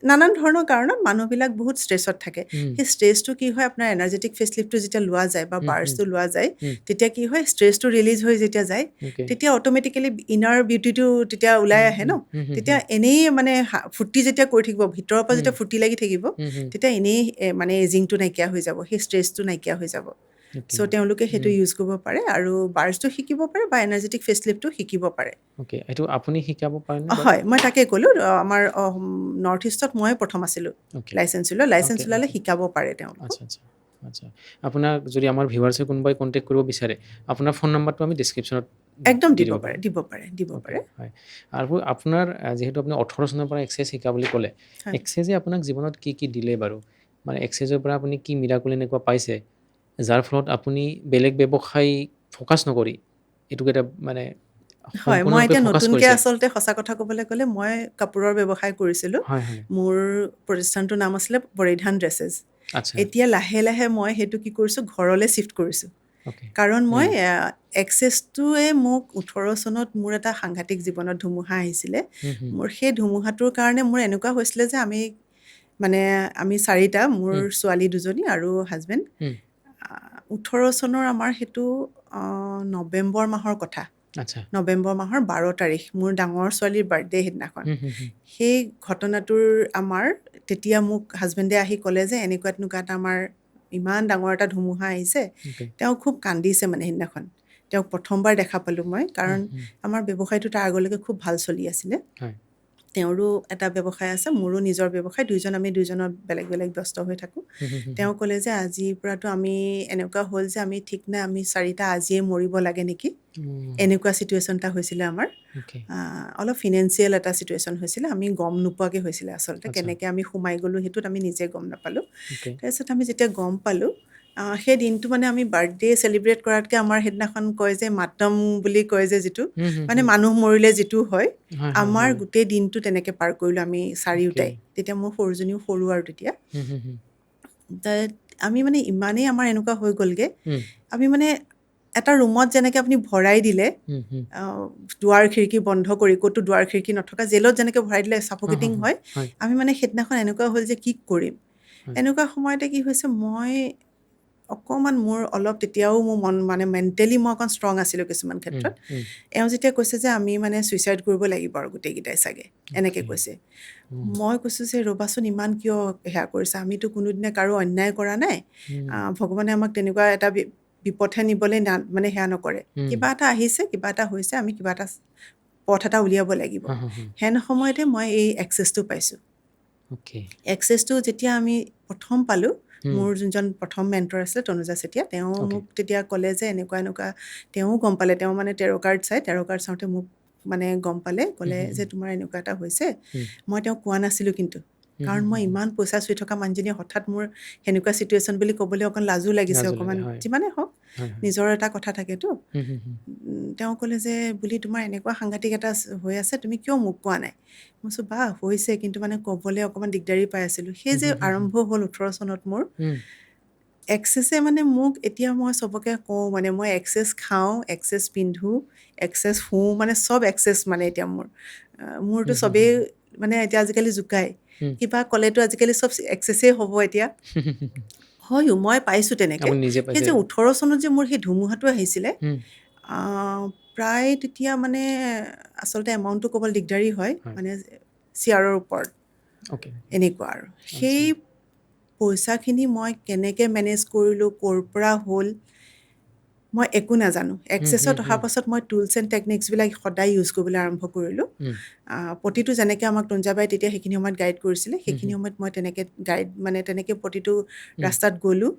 নানান ধৰণৰ কাৰণত মানুহবিলাক বহুত ষ্ট্ৰেছত থাকে। সেই ষ্ট্ৰেছটো কি হয়, আপোনাৰ এনাৰ্জেটিক ফেচ লিফ্টটো যেতিয়া লোৱা যায় বা বাৰ্ছটো লোৱা যায়, তেতিয়া কি হয়, ষ্ট্ৰেছটো ৰিলিজ হৈ যেতিয়া যায়, তেতিয়া অট'মেটিকেলি ইনাৰ বিউটিটো তেতিয়া ওলাই আহে ন। তেতিয়া এনেই মানে ফুৰ্তি যেতিয়া কৰি থাকিব, ভিতৰৰ পৰা যেতিয়া ফুৰ্তি লাগি থাকিব, তেতিয়া এনেই মানে এজিংটো নাইকিয়া হৈ যাব, সেই ষ্ট্ৰেছটো নাইকিয়া হৈ যাব। চ' তেওঁলোকে সেইটো ইউজ কৰিব পাৰে আৰু বাৰ্ছটো শিকিব পাৰে বা এনাৰ্জেটিক ফেচ লিফ্টটো শিকিব পাৰে। এইটো আপুনি শিকাব পাৰেনে? হয়, মই তাকে ক'লোঁ, আমাৰ নৰ্থ ইষ্টত মই প্ৰথম আছিলোঁ লাইচেঞ্চ ওলোৱা। লাইচেঞ্চ ওলালে শিকাব পাৰে তেওঁলোকক। আচ্ছা। আপোনাক যদি আমাৰ ভিউৱাৰ্ছে কোনোবাই কণ্টেক্ট কৰিব বিচাৰে, আপোনাৰ ফোন নম্বৰটো আমি ডিছক্ৰিপশ্যনত একদম দি দিব পাৰে। হয়। আৰু আপোনাৰ যিহেতু আপুনি 18 চনৰ পৰা এক্সেছ শিকা বুলি ক'লে, এক্সেছে আপোনাক জীৱনত কি কি দিলে বাৰু? মানে এক্সেছৰ পৰা আপুনি কি মিৰাকল এনেকুৱা পাইছে, যাৰ ফলত আপুনি বেলেগ ব্যৱসায় ফ'কাছ নকৰি এইটোক এটা মানে হয়, মই সম্পূৰ্ণৰূপে এতিয়া ফ'কাছ নতুনকৈ কৰিছে? আচলতে সঁচা কথা ক'বলৈ গ'লে মই কাপোৰৰ ব্যৱসায় কৰিছিলোঁ। মোৰ প্ৰতিষ্ঠানটোৰ নাম আছিলে পৰিধান ড্ৰেছেছ। আচ্ছা। এতিয়া লাহে লাহে মই সেইটো কি কৰিছোঁ, ঘৰলৈ শ্বিফ্ট কৰিছোঁ। কাৰণ মই এক্সেছটোৱে মোক 18 চনত মোৰ এটা সাংঘাতিক জীৱনত ধুমুহা আহিছিলে। মোৰ সেই ধুমুহাটোৰ কাৰণে মোৰ এনেকুৱা হৈছিলে যে আমি 4টা, মোৰ ছোৱালী 2জনী আৰু হাজবেণ্ড। 18 চনৰ আমাৰ সেইটো নৱেম্বৰ মাহৰ কথা। নৱেম্বৰ মাহৰ 12 তাৰিখ, মোৰ ডাঙৰ ছোৱালীৰ বাৰ্থডে সেইদিনাখন। সেই ঘটনাটোৰ আমাৰ তেতিয়া মোক হাজবেণ্ডে আহি ক'লে যে এনেকুৱা এটা আমাৰ ইমান ডাঙৰ এটা ধুমুহা আহিছে। তেওঁ খুব কান্দিছে মানে সেইদিনাখন। তেওঁক প্ৰথমবাৰ দেখা পালোঁ মই, কাৰণ আমাৰ ব্যৱসায়টো তাৰ আগলৈকে খুব ভাল চলি আছিলে। তেওঁৰো এটা ব্যৱসায় আছে, মোৰো নিজৰ ব্যৱসায়, আমি দুইজনৰ বেলেগ বেলেগ ব্যস্ত হৈ থাকোঁ। তেওঁ ক'লে যে আজিৰ পৰাতো আমি এনেকুৱা হ'ল যে আমি ঠিক নাই, আমি 4টা আজিয়ে মৰিব লাগে নেকি, এনেকুৱা চিটুৱেশ্যন এটা হৈছিলে আমাৰ। অলপ ফিনেন্সিয়েল এটা চিটুৱেশ্যন হৈছিলে, আমি গম নোপোৱাকৈ হৈছিলে আচলতে। কেনেকৈ আমি সোমাই গ'লোঁ সেইটোত আমি নিজে গম নাপালোঁ। তাৰপিছত আমি যেতিয়া গম পালোঁ, সেই দিনটো মানে আমি বাৰ্থডে চেলিব্ৰেট কৰাতকৈ আমাৰ সেইদিনাখন কয় যে মাতম বুলি কয় যে যিটো, মানে মানুহ মৰিলে যিটো হয়, আমাৰ গোটেই দিনটো তেনেকৈ পাৰ কৰিলোঁ আমি 4টাই। তেতিয়া মোৰ সৰুজনীও সৰু আৰু তেতিয়া। আমি মানে ইমানেই আমাৰ এনেকুৱা হৈ গ'লগৈ, আমি মানে এটা ৰুমত যেনেকৈ আপুনি ভৰাই দিলে, দুৱাৰ খিৰিকী বন্ধ কৰি, ক'তো দুৱাৰ খিৰিকী নথকা জেলত যেনেকৈ ভৰাই দিলে চাফকেটিং হয়, আমি মানে সেইদিনাখন এনেকুৱা হ'ল যে কি কৰিম। এনেকুৱা সময়তে কি হৈছে, মই অকণমান মোৰ অলপ তেতিয়াও মোৰ মন মানে মেণ্টেলি মই অকণ ষ্ট্ৰং আছিলোঁ কিছুমান ক্ষেত্ৰত। এওঁ যেতিয়া কৈছে যে আমি মানে ছুইচাইড কৰিব লাগিব আৰু গোটেইকেইটাই চাগে, এনেকৈ কৈছে। মই কৈছোঁ যে ৰ'বাচোন, ইমান কিয় সেয়া কৰিছে, আমিতো কোনোদিনে কাৰো অন্যায় কৰা নাই। ভগৱানে আমাক তেনেকুৱা এটা বিপথে নিবলৈ মানে সেয়া নকৰে। কিবা এটা আহিছে, কিবা এটা হৈছে, আমি কিবা এটা পথ এটা উলিয়াব লাগিব। হেন সময়তে মই এই এক্সেছটো পাইছোঁ। এক্সেছটো যেতিয়া আমি প্ৰথম পালোঁ, মোৰ যোনজন প্ৰথম মেণ্টৰ আছিলে তনুজা চেতিয়া, তেওঁ মোক তেতিয়া ক'লে যে এনেকুৱা তেওঁও গম পালে, তেওঁ মানে টেৰ' কাৰ্ড চাওঁতে মোক মানে গম পালে, ক'লে যে তোমাৰ এনেকুৱা এটা হৈছে। মই তেওঁক কোৱা নাছিলোঁ কিন্তু, কাৰণ মই ইমান পইচা চুই থকা মানুহজনীয়ে হঠাৎ মোৰ সেনেকুৱা চিটুৱেশ্যন বুলি ক'বলৈ অকণ লাজো লাগিছে অকণমান, যিমানে হওক নিজৰ এটা কথা থাকেতো। তেওঁ ক'লে যে বুলি তোমাৰ এনেকুৱা সাংঘাতিক এটা হৈ আছে, তুমি কিয় মোক কোৱা নাই? মই কৈছোঁ বা হৈছে, কিন্তু মানে ক'বলৈ অকণমান দিগদাৰী পাই আছিলোঁ। সেই যে আৰম্ভ হ'ল 18 চনত মোৰ এক্সেছে মানে মোক, এতিয়া মই চবকে কওঁ মানে মই এক্সেছ খাওঁ, এক্সেছ পিন্ধোঁ, এক্সেছ শুওঁ, মানে চব এক্সেছ মানে এতিয়া মোৰতো চবেই মানে এতিয়া আজিকালি জোকায়, কিবা ক'লেতো আজিকালি চব এক্সেছেই হ'ব এতিয়া। হয়ো, মই পাইছোঁ তেনেকৈ। সেই যে 18 চনত যে মোৰ সেই ধুমুহাটো আহিছিলে, প্ৰায় তেতিয়া মানে আচলতে এমাউণ্টটো ক'বলৈ দিগদাৰী হয়, মানে চিয়াৰৰ ওপৰত এনেকুৱা আৰু। সেই পইচাখিনি মই কেনেকৈ মেনেজ কৰিলোঁ, ক'ৰ পৰা হ'ল, মই একো নাজানো। এক্সেছত অহাৰ পাছত মই টুলছ এণ্ড টেকনিক্সবিলাক সদায় ইউজ কৰিবলৈ আৰম্ভ কৰিলোঁ। প্ৰতিটো যেনেকৈ আমাক তঞ্জাবাই তেতিয়া সেইখিনি সময়ত গাইড কৰিছিলে, সেইখিনি সময়ত মই তেনেকৈ প্ৰতিটো ৰাস্তাত গ'লোঁ।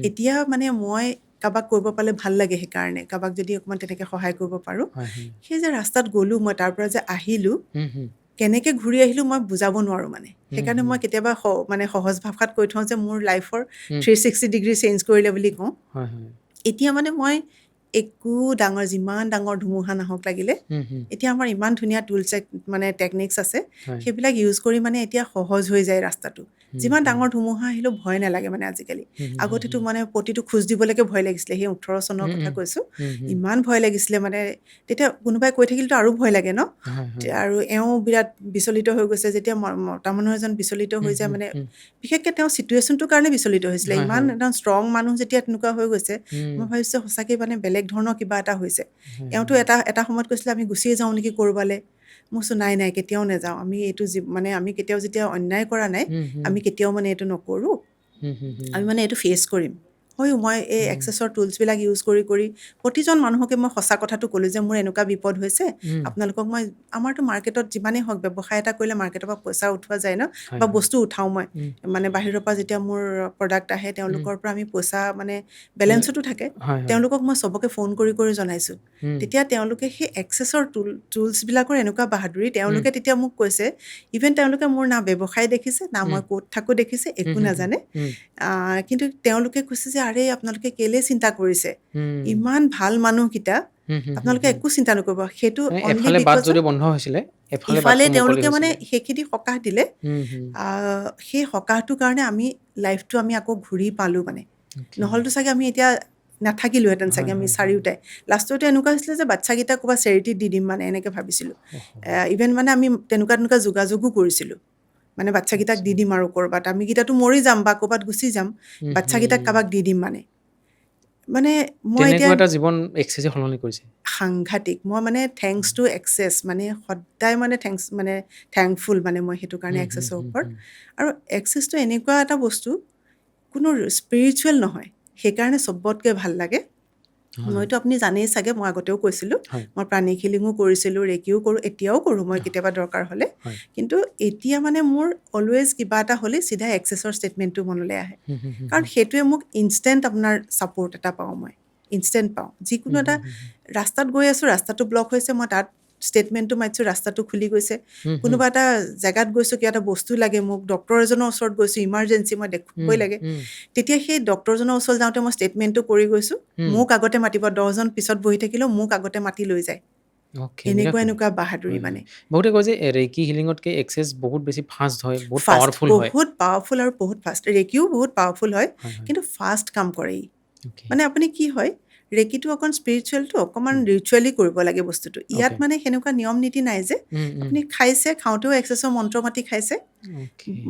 এতিয়া মানে মই কাৰোবাক কৰিব পালে ভাল লাগে, সেইকাৰণে কাৰোবাক যদি অকণমান তেনেকৈ সহায় কৰিব পাৰোঁ। সেই যে ৰাস্তাত গ'লোঁ, মই তাৰ পৰা যে আহিলোঁ, কেনেকৈ ঘূৰি আহিলোঁ মই বুজাব নোৱাৰোঁ মানে। সেইকাৰণে মই কেতিয়াবা মানে সহজ ভাষাত কৈ থওঁ যে মোৰ লাইফৰ 360 ডিগ্ৰী চেঞ্জ কৰিলে বুলি কওঁ। এতিয়া মানে মই একো ডাঙৰ যিমান ডাঙৰ ধুমুহা নাহক লাগিলে এতিয়া আমাৰ ইমান ধুনীয়া টুলছ মানে টেকনিক্স আছে সেইবিলাক ইউজ কৰি মানে এতিয়া সহজ হৈ যায় ৰাস্তাটো যিমান ডাঙৰ ধুমুহা আহিলেও ভয় নালাগে মানে আজিকালি আগতেতো মানে প্ৰতিটো খোজ দিবলৈকে ভয় লাগিছিলে সেই 18 চনৰ কথা কৈছোঁ ইমান ভয় লাগিছিলে মানে তেতিয়া কোনোবাই কৈ থাকিলেতো আৰু ভয় লাগে ন আৰু এওঁ বিৰাট বিচলিত হৈ গৈছে যেতিয়া মতা মানুহ এজন বিচলিত হৈ যায় মানে বিশেষকৈ তেওঁ চিটুৱেশ্যনটোৰ কাৰণে বিচলিত হৈছিলে ইমান একদম ষ্ট্ৰং মানুহ যেতিয়া তেনেকুৱা হৈ গৈছে মই ভাবিছোঁ সঁচাকৈ মানে বেলেগ ধৰণৰ কিবা এটা হৈছে এওঁতো এটা সময়ত কৈছিলে আমি গুচিয়ে যাওঁ নেকি ক'ৰবালৈ মই কৈছোঁ নাই কেতিয়াও নাযাওঁ আমি এইটো মানে আমি কেতিয়াও যেতিয়া অন্যায় কৰা নাই আমি কেতিয়াও মানে এইটো নকৰোঁ আমি মানে এইটো ফেচ কৰিম হয় মই এই এক্সেছৰ টুলছবিলাক ইউজ কৰি প্ৰতিজন মানুহকে মই সঁচা কথাটো ক'লোঁ যে মোৰ এনেকুৱা বিপদ হৈছে আপোনালোকক মই আমাৰতো মাৰ্কেটত যিমানেই হওক ব্যৱসায় এটা কৰিলে মাৰ্কেটৰ পৰা পইচা উঠোৱা যায় ন বা বস্তু উঠাওঁ মই মানে বাহিৰৰ পৰা যেতিয়া মোৰ প্ৰডাক্ট আহে তেওঁলোকৰ পৰা আমি পইচা মানে বেলেঞ্চতো থাকে তেওঁলোকক মই চবকে ফোন কৰি জনাইছোঁ তেতিয়া তেওঁলোকে সেই এক্সেছৰ টুলছবিলাকৰ এনেকুৱা বাহাদুৰি তেওঁলোকে তেতিয়া মোক কৈছে ইভেন তেওঁলোকে মোৰ না ব্যৱসায় দেখিছে না মই ক'ত থাকোঁ দেখিছে একো নাজানে কিন্তু তেওঁলোকে কৈছে যে আৰে আপোনালোকে কেলে চিন্তা কৰিছে ইমান ভাল মানুহকেইটা আপোনালোকে একো চিন্তা নকৰিব সেইটো এফালে বাট যদি বন্ধ হৈছিলে ইফালে তেওঁলোকে মানে সেইখিনি সকাহ দিলে সেই সকাহটোৰ কাৰণে আমি লাইফটো আমি আকৌ ঘূৰি পালোঁ মানে নহ'লেতো চাগে আমি এতিয়া নাথাকিলোহেঁতেন চাগে আমি চাৰিওটাই লাষ্টতে এনেকুৱা হৈছিলে যে বাচ্ছাকেইটা ক'ৰবাত চেৰিটিত দি দিম মানে এনেকৈ ভাবিছিলোঁ ইভেন মানে আমি তেনেকুৱা যোগাযোগো কৰিছিলোঁ মানে বাচ্ছাকেইটাক দি দিম আৰু ক'ৰবাত আমিকেইটাতো মৰি যাম বা ক'ৰবাত গুচি যাম বাচ্ছাকেইটাক কাৰোবাক দি দিম মানে মই এতিয়া এটা জীৱন এক্সেছে সলনি কৰিছে সাংঘাতিক মই মানে থেংকছ টু এক্সেছ মানে সদায় মানে থেংকফুল মানে মই সেইটো কাৰণে এক্সেছৰ ওপৰত আৰু এক্সেছটো এনেকুৱা এটা বস্তু কোনো স্পিৰিচুৱেল নহয় সেইকাৰণে চবতকৈ ভাল লাগে মইতো আপুনি জানেই চাগে মই আগতেও কৈছিলোঁ মই প্ৰাণিক হিলিঙো কৰিছিলোঁ ৰেকিও কৰোঁ এতিয়াও কৰোঁ মই কেতিয়াবা দৰকাৰ হ'লে কিন্তু এতিয়া মানে মোৰ অলৱেজ কিবা এটা হ'লে চিধা এক্সেছৰ ষ্টেটমেণ্টটো মনলৈ আহে কাৰণ সেইটোৱে মোক ইনষ্টেণ্ট আপোনাৰ ছাপৰ্ট এটা পাওঁ মই ইনষ্টেণ্ট পাওঁ যিকোনো এটা ৰাস্তাত গৈ আছোঁ ৰাস্তাটো ব্লক হৈছে মই তাত ষ্টেটমেণ্টটো মাৰিছোঁ ৰাস্তাটো খুলি গৈছে কোনোবা এটা জেগাত গৈছোঁ কিবা এটা বস্তু লাগে মোক ডক্তৰ এজনৰ ওচৰত গৈছোঁ ইমাৰ্জেঞ্চি মই দেখুৱাবই লাগে তেতিয়া সেই ডক্তৰজনৰ ওচৰত যাওঁতে মই ষ্টেটমেণ্টটো কৰি গৈছোঁ মোক আগতে মাতিব 10জন পিছত বহি থাকিলেও মোক আগতে মাতি লৈ যায় এনেকুৱা বাহাদুৰি মানে বহুতে কয় যে ৰেকি হিলিঙতকৈ এক্সেছ বহুত বেছি ফাষ্ট হয় বহুত পাৱাৰফুল আৰু বহুত ফাষ্ট ৰেকিও বহুত পাৱাৰফুল হয় কিন্তু ফাষ্ট কাম কৰে মানে আপুনি কি হয় ৰেকিটো অকণ স্পিৰিচুৱেলটো অকণমান ৰিচুৱেলি কৰিব লাগে বস্তুটো ইয়াত মানে সেনেকুৱা নিয়ম নীতি নাই যে আপুনি খাওঁতেও এক্সেছৰ মন্ত্ৰ মাতি খাইছে